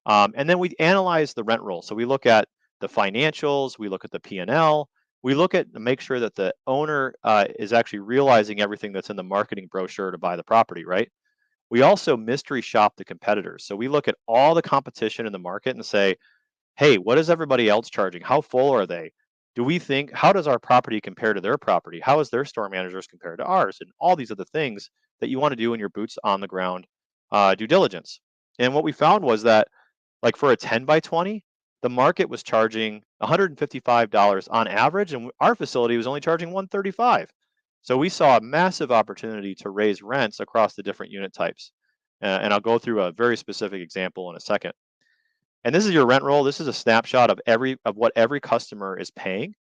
Speaker 2: And then we analyze the rent roll. So we look at the financials, we look at the P&L, we look at make sure that the owner is actually realizing everything that's in the marketing brochure to buy the property, right? We also mystery shop the competitors. So we look at all the competition in the market and say, hey, what is everybody else charging? How full are they? Do we think, how does our property compare to their property? How is their store managers compared to ours? And all these other things that you want to do in your boots on the ground due diligence. And what we found was that, like for a 10 by 20, the market was charging $155 on average, and our facility was only charging $135. So we saw a massive opportunity to raise rents across the different unit types. And I'll go through a very specific example in a second. And this is your rent roll. This is a snapshot of what every customer is paying.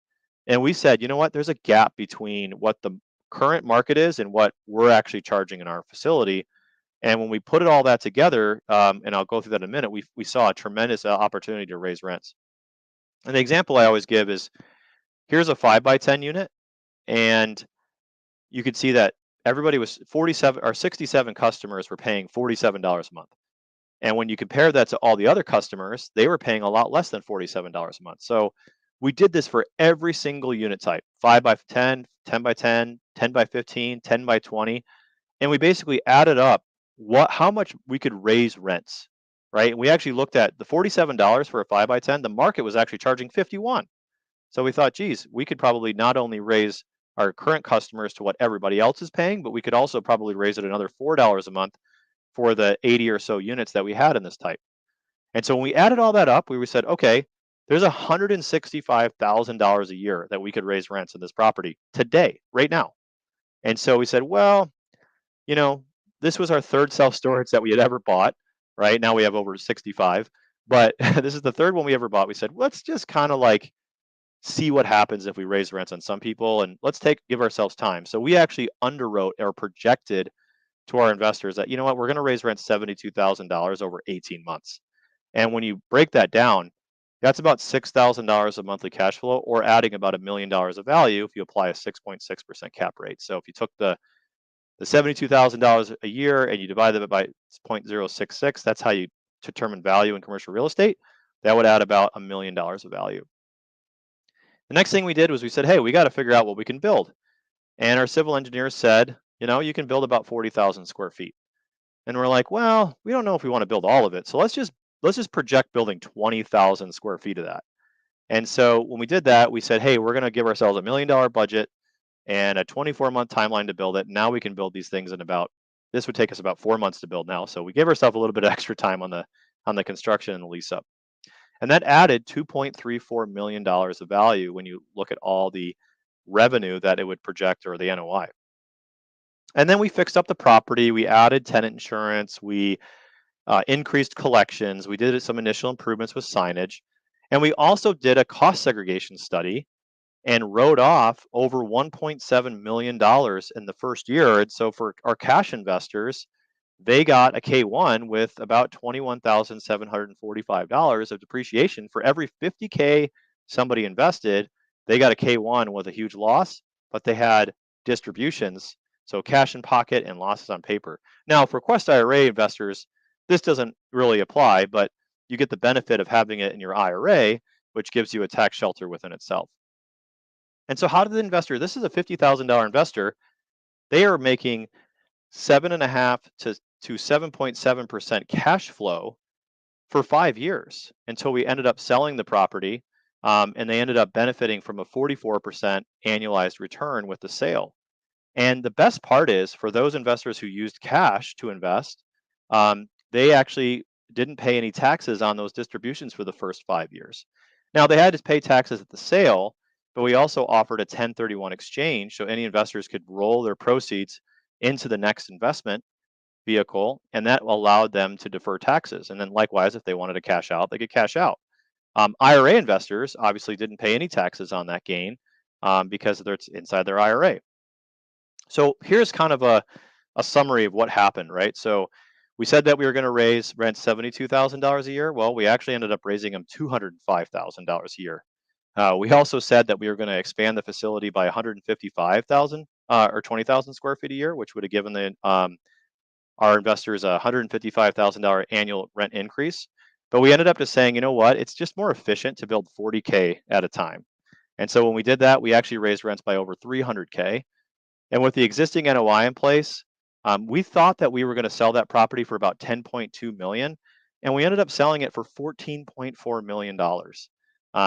Speaker 2: And we said, you know what? There's a gap between what the current market is and what we're actually charging in our facility. And when we put it all that together, and I'll go through that in a minute, we saw a tremendous opportunity to raise rents. And the example I always give is, here's a 5 by 10 unit, and you could see that everybody was 47 or 67 customers were paying $47 a month. And when you compare that to all the other customers, they were paying a lot less than $47 a month. So we did this for every single unit type: 5 by 10, 10 by 10, 10 by 15, 10 by 20. And we basically added up how much we could raise rents, right? And we actually looked at the $47 for a 5 by 10. The market was actually charging 51. So we thought, geez, we could probably not only raise our current customers to what everybody else is paying, but we could also probably raise it another $4 a month for the 80 or so units that we had in this type. And so when we added all that up, we said, okay, there's $165,000 a year that we could raise rents in this property today, right now. And so we said, well, you know, this was our third self-storage that we had ever bought, right? Now we have over 65, but this is the third one we ever bought. We said, let's just kind of like see what happens if we raise rents on some people, and let's give ourselves time. So we actually underwrote or projected to our investors that, you know what, we're going to raise rent $72,000 over 18 months. And when you break that down, that's about $6,000 of monthly cash flow, or adding about $1 million of value if you apply a 6.6% cap rate. So if you took the $72,000 a year and you divide it by 0.066, that's how you determine value in commercial real estate. That would add about $1 million of value. The next thing we did was we said, hey, we got to figure out what we can build. And our civil engineers said, you know, you can build about 40,000 square feet. And we're like, well, we don't know if we want to build all of it. So let's just project building 20,000 square feet of that. And so when we did that, we said, hey, we're going to give ourselves $1 million budget and a 24-month timeline to build it. Now we can build these things in this would take us about 4 months to build now. So we gave ourselves a little bit of extra time on the construction and the lease up. And that added $2.34 million of value when you look at all the revenue that it would project, or the NOI. And then we fixed up the property. We added tenant insurance. We increased collections. We did some initial improvements with signage. And we also did a cost segregation study and wrote off over $1.7 million in the first year. And so for our cash investors, they got a K1 with about $21,745 of depreciation. For every $50K somebody invested, they got a K1 with a huge loss, but they had distributions, so cash in pocket and losses on paper. Now, for Quest IRA investors, this doesn't really apply, but you get the benefit of having it in your IRA, which gives you a tax shelter within itself. And so how did the investor, this is a $50,000 investor, they are making 7.5 to 7.7% cash flow for 5 years until we ended up selling the property, and they ended up benefiting from a 44% annualized return with the sale. And the best part is, for those investors who used cash to invest, they actually didn't pay any taxes on those distributions for the first 5 years. Now, they had to pay taxes at the sale, but we also offered a 1031 exchange, so any investors could roll their proceeds into the next investment vehicle, and that allowed them to defer taxes. And then likewise, if they wanted to cash out, they could cash out. IRA investors obviously didn't pay any taxes on that gain because it's inside their IRA. So here's kind of a summary of what happened, right? So we said that we were going to raise rent $72,000 a year. Well, we actually ended up raising them $205,000 a year. We also said that we were going to expand the facility by 155,000 or 20,000 square feet a year, which would have given our investors a $155,000 annual rent increase. But we ended up just saying, you know what, it's just more efficient to build 40K at a time. And so when we did that, we actually raised rents by over 300K. And with the existing NOI in place, We thought that we were going to sell that property for about 10.2 million, and we ended up selling it for $14.4 million.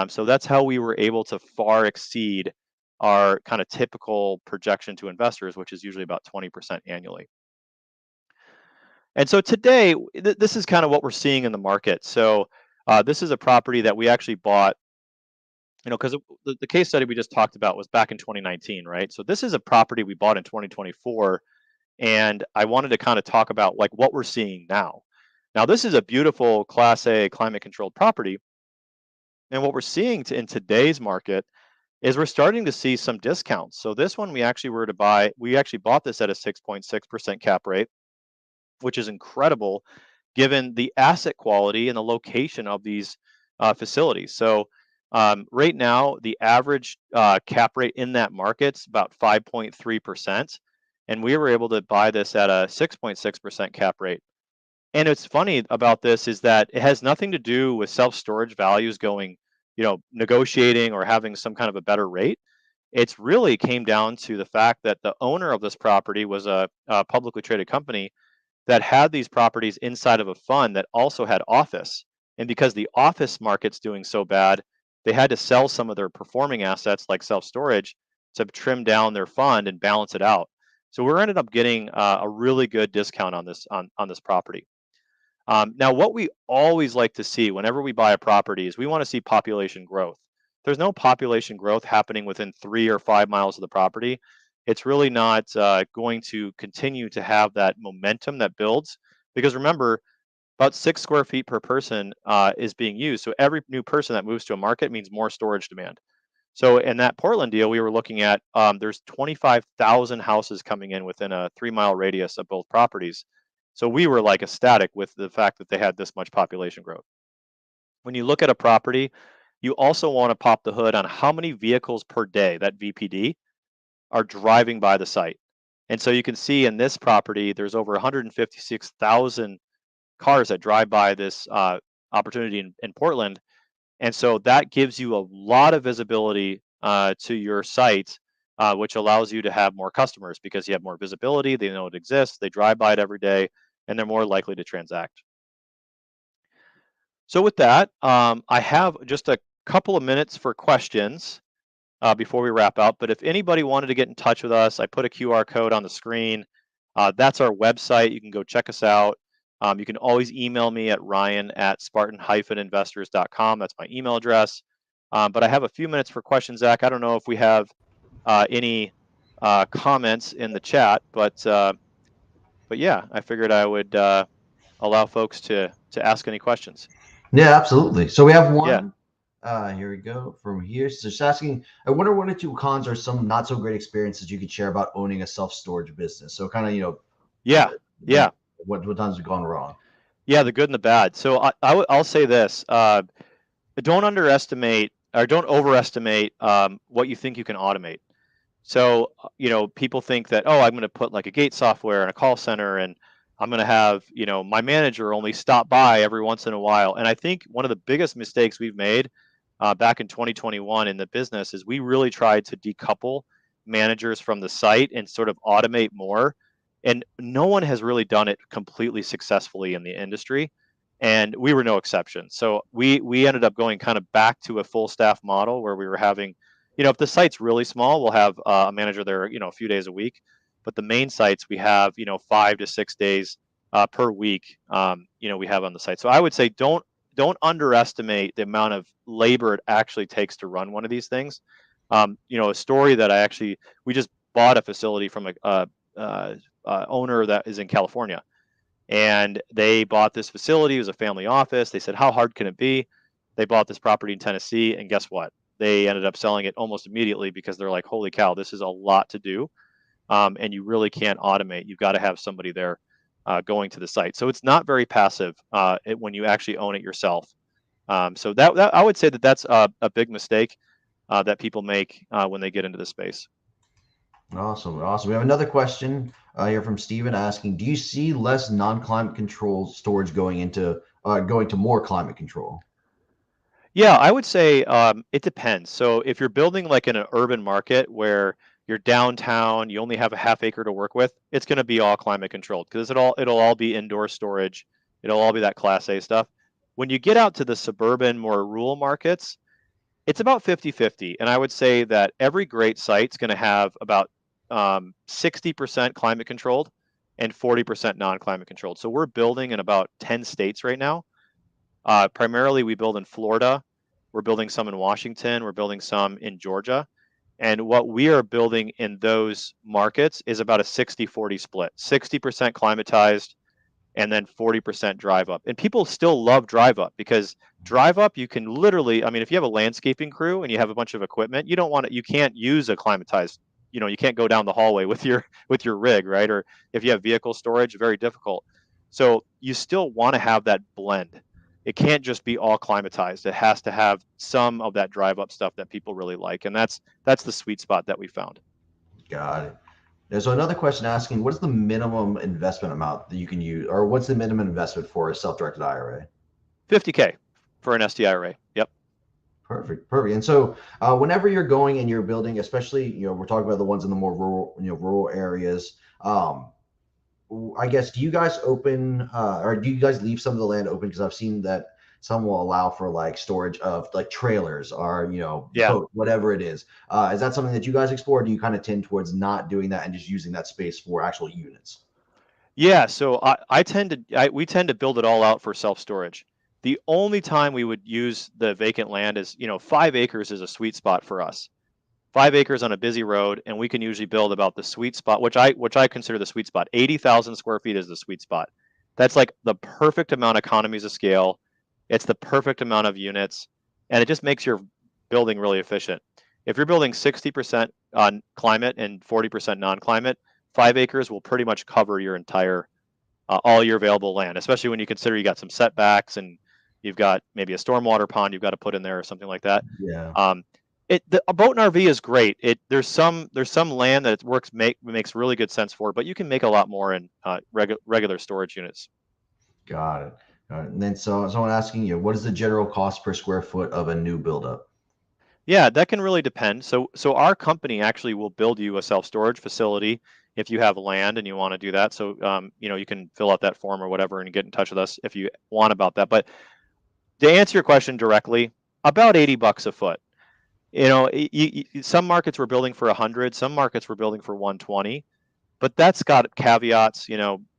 Speaker 2: So that's how we were able to far exceed our kind of typical projection to investors, which is usually about 20% annually. And so today, this is kind of what we're seeing in the market. So this is a property that we actually bought, because the case study we just talked about was back in 2019, right? So this is a property we bought in 2024, and I wanted to kind of talk about like what we're seeing now. Now, this is a beautiful Class A climate controlled property, and what we're seeing in today's market is we're starting to see some discounts. So this one we actually were to buy, we actually bought this at a 6.6% cap rate, which is incredible given the asset quality and the location of these facilities. So right now, the average cap rate in that market's about 5.3%, and we were able to buy this at a 6.6% cap rate. And it's funny about this is that it has nothing to do with self-storage values going, negotiating or having some kind of a better rate. It's really came down to the fact that the owner of this property was a publicly traded company that had these properties inside of a fund that also had office. And because the office market's doing so bad, they had to sell some of their performing assets like self-storage to trim down their fund and balance it out. So we ended up getting a really good discount on this property. Now, what we always like to see whenever we buy a property is we want to see population growth. There's no population growth happening within 3 or 5 miles of the property. It's really not going to continue to have that momentum that builds, because remember, about 6 square feet per person is being used. So every new person that moves to a market means more storage demand. So in that Portland deal, we were looking at there's 25,000 houses coming in within a 3-mile radius of both properties. So we were like ecstatic with the fact that they had this much population growth. When you look at a property, you also want to pop the hood on how many vehicles per day, that VPD, are driving by the site. And so you can see in this property, there's over 156,000 cars that drive by this opportunity in Portland. And so that gives you a lot of visibility to your site, which allows you to have more customers because you have more visibility. They know it exists. They drive by it every day, and they're more likely to transact. So with that, I have just a couple of minutes for questions before we wrap up. But if anybody wanted to get in touch with us, I put a QR code on the screen. That's our website. You can go check us out. You can always email me at ryan@spartan-investors.com. That's my email address. But I have a few minutes for questions, Zach. I don't know if we have any comments in the chat, but yeah, I figured I would allow folks to ask any questions.
Speaker 1: Yeah, absolutely. So we have one.
Speaker 2: Yeah.
Speaker 1: Here we go from here. So just asking, I wonder one or two cons or some not so great experiences you could share about owning a self-storage business. So kind of,
Speaker 2: Yeah.
Speaker 1: what times have gone wrong?
Speaker 2: Yeah, the good and the bad. So I'll say this: don't underestimate or don't overestimate what you think you can automate. So people think that, oh, I'm going to put like a gate software and a call center, and I'm going to have my manager only stop by every once in a while. And I think one of the biggest mistakes we've made back in 2021 in the business is we really tried to decouple managers from the site and sort of automate more. And no one has really done it completely successfully in the industry, and we were no exception. So we ended up going kind of back to a full staff model where we were having, if the site's really small, we'll have a manager there, a few days a week. But the main sites we have, 5 to 6 days per week, we have on the site. So I would say don't underestimate the amount of labor it actually takes to run one of these things. A story that we just bought a facility from a owner that is in California, and they bought this facility. It was a family office. They said, how hard can it be? They bought this property in Tennessee, and guess what? They ended up selling it almost immediately because they're like, holy cow, this is a lot to do. And you really can't automate. You've got to have somebody there going to the site. So it's not very passive when you actually own it yourself. So that I would say that's a big mistake that people make when they get into the space.
Speaker 1: Awesome. We have another question here from Steven asking, do you see less non-climate control storage going to more climate control?
Speaker 2: Yeah, I would say it depends. So if you're building like in an urban market where you're downtown, you only have a half acre to work with, it's going to be all climate controlled because it'll all be indoor storage. It'll all be that Class A stuff. When you get out to the suburban, more rural markets, it's about 50-50. And I would say that every great site's going to have about 60% climate controlled and 40% non-climate controlled. So we're building in about 10 states right now. Primarily, we build in Florida. We're building some in Washington. We're building some in Georgia. And what we are building in those markets is about a 60-40 split, 60% climatized and then 40% drive up. And people still love drive up because drive up, you can literally, I mean, if you have a landscaping crew and you have a bunch of equipment, you can't use a climatized, you can't go down the hallway with your rig, right? Or if you have vehicle storage, very difficult. So you still want to have that blend. It can't just be all climatized. It has to have some of that drive up stuff that people really like. And that's the sweet spot that we found.
Speaker 1: Got it. There's another question asking, what is the minimum investment amount that you can use, or what's the minimum investment for a self-directed IRA?
Speaker 2: 50K for an SDIRA. Yep.
Speaker 1: Perfect, perfect. And so, whenever you're going and you're building, especially, we're talking about the ones in the more rural areas. I guess, do you guys open, or do you guys leave some of the land open? Because I've seen that some will allow for like storage of like trailers or
Speaker 2: Yeah.
Speaker 1: boat, whatever it is. Is that something that you guys explore? Or do you kind of tend towards not doing that and just using that space for actual units?
Speaker 2: Yeah, so we tend to build it all out for self-storage. The only time we would use the vacant land is, 5 acres is a sweet spot for us. 5 acres on a busy road, and we can usually build about the sweet spot, which I consider the sweet spot. 80,000 square feet is the sweet spot. That's like the perfect amount of economies of scale. It's the perfect amount of units, and it just makes your building really efficient. If you're building 60% on climate and 40% non-climate, 5 acres will pretty much cover your entire all your available land, especially when you consider you got some setbacks and you've got maybe a stormwater pond you've got to put in there or something like that.
Speaker 1: Yeah.
Speaker 2: A boat and RV is great. There's some land that makes really good sense for, but you can make a lot more in regular storage units.
Speaker 1: Got it. And then someone asking you, what is the general cost per square foot of a new buildup?
Speaker 2: Yeah, that can really depend. So our company actually will build you a self-storage facility if you have land and you want to do that. So you can fill out that form or whatever and get in touch with us if you want about that. But to answer your question directly, about $80 a foot. Some markets we're building for 100, some markets we're building for 120, but that's got caveats.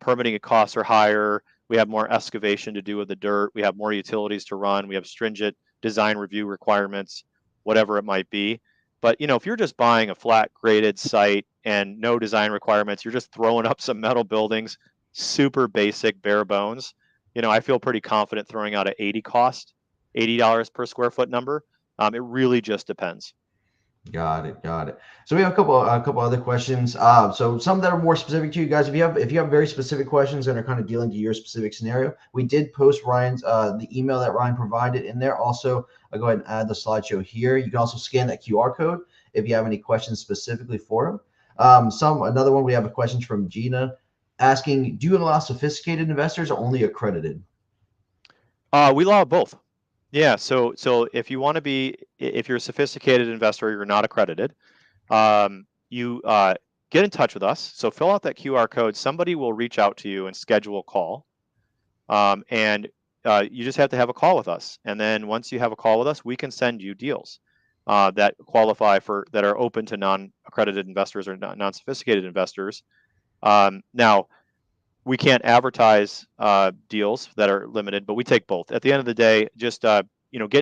Speaker 2: Permitting costs are higher. We have more excavation to do with the dirt. We have more utilities to run. We have stringent design review requirements, whatever it might be. But if you're just buying a flat graded site and no design requirements, you're just throwing up some metal buildings, super basic, bare bones. I feel pretty confident throwing out an $80 per square foot number. It really just depends.
Speaker 1: Got it. Got it. So we have a couple other questions. So some that are more specific to you guys. If you have very specific questions that are kind of dealing to your specific scenario, we did post Ryan's the email that Ryan provided in there. Also, I'll go ahead and add the slideshow here. You can also scan that QR code if you have any questions specifically for him. Another one, we have a question from Gina asking, do you allow sophisticated investors or only accredited?
Speaker 2: We allow both. Yeah, so if you're a sophisticated investor, you're not accredited, you get in touch with us. So fill out that QR code. Somebody will reach out to you and schedule a call. And you just have to have a call with us. And then once you have a call with us, we can send you deals that qualify that are open to non-accredited investors or non-sophisticated investors. Now, we can't advertise deals that are limited, but we take both. At the end of the day, just get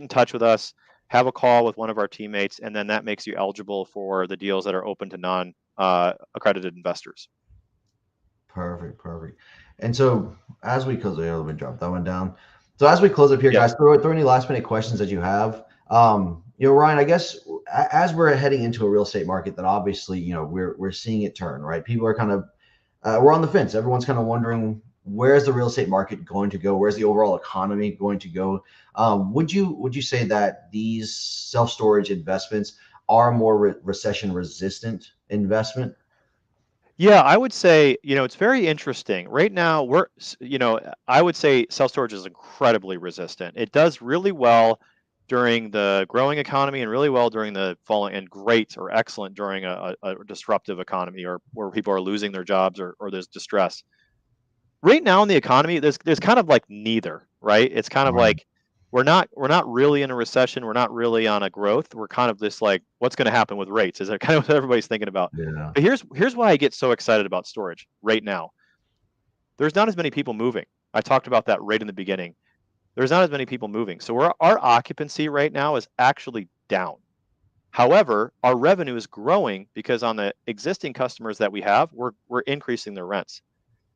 Speaker 2: in touch with us, have a call with one of our teammates, and then that makes you eligible for the deals that are open to non-accredited investors.
Speaker 1: Perfect, perfect. And so as we close, let me drop that one down. So as we close up here, guys, throw any last minute questions that you have. Ryan, I guess as we're heading into a real estate market that obviously, we're seeing it turn, right? People are kind of we're on the fence. Everyone's kind of wondering, where's the real estate market going to go? Where's the overall economy going to go? Would you say that these self-storage investments are more recession resistant investment?
Speaker 2: Yeah, I would say, it's very interesting. Right now, I would say self-storage is incredibly resistant. It does really well during the growing economy and really well during the falling, and great or excellent during a disruptive economy or where people are losing their jobs or there's distress. Right now in the economy, there's kind of like neither, right? It's kind of
Speaker 1: Right.
Speaker 2: like we're not really in a recession, we're not really on a growth. We're kind of this like what's going to happen with rates is kind of what everybody's thinking about.
Speaker 1: Yeah.
Speaker 2: But here's why I get so excited about storage right now. There's not as many people moving. I talked about that right in the beginning. There's not as many people moving. So our occupancy right now is actually down. However, our revenue is growing because on the existing customers that we have, we're increasing their rents.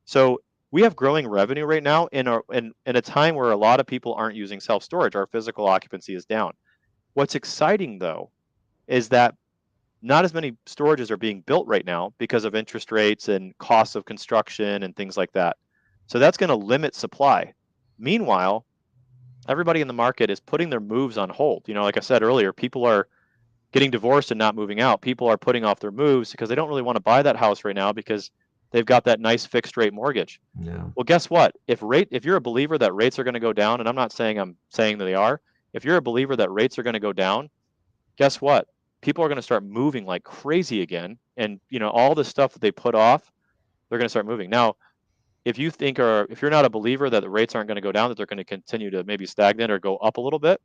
Speaker 2: So we have growing revenue right now in a time where a lot of people aren't using self-storage. Our physical occupancy is down. What's exciting though is that not as many storages are being built right now because of interest rates and costs of construction and things like that. So that's going to limit supply. Meanwhile, everybody in the market is putting their moves on hold. Like I said earlier, people are getting divorced and not moving out. People are putting off their moves because they don't really want to buy that house right now because they've got that nice fixed rate mortgage.
Speaker 1: Yeah.
Speaker 2: Well, guess what? If you're a believer that rates are going to go down, and I'm saying that they are, if you're a believer that rates are going to go down, guess what? People are going to start moving like crazy again. And all the stuff that they put off, they're going to start moving. Now, if you're not a believer that the rates aren't going to go down, that they're going to continue to maybe stagnate or go up a little bit,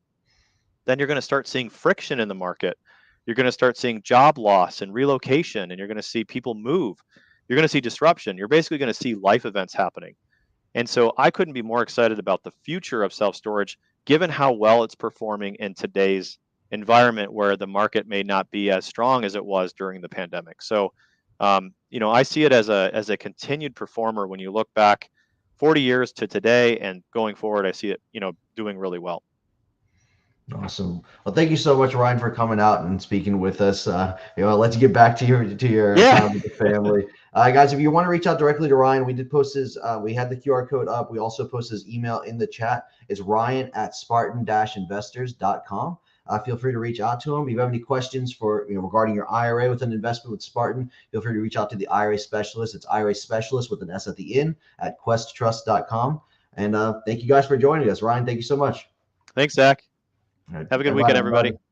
Speaker 2: then you're going to start seeing friction in the market. You're going to start seeing job loss and relocation, and you're going to see people move. You're going to see disruption. You're basically going to see life events happening. And so I couldn't be more excited about the future of self-storage, given how well it's performing in today's environment where the market may not be as strong as it was during the pandemic. So, I see it as a continued performer when you look back 40 years to today and going forward. I see it, doing really well.
Speaker 1: Awesome. Well, thank you so much, Ryan, for coming out and speaking with us. Let's get back to your
Speaker 2: Yeah.
Speaker 1: time with the family. Guys, if you want to reach out directly to Ryan, we did post his. We had the QR code up. We also posted his email in the chat. It's Ryan@Spartan-investors.com. Feel free to reach out to him. If you have any questions for regarding your IRA with an investment with Spartan, feel free to reach out to the IRA specialist. It's IRA specialist with an S at the end at questtrust.com. And thank you guys for joining us. Ryan, thank you so much.
Speaker 2: Thanks, Zach.
Speaker 1: All right.
Speaker 2: Have a good
Speaker 1: Bye-bye,
Speaker 2: weekend, everybody.
Speaker 1: everybody.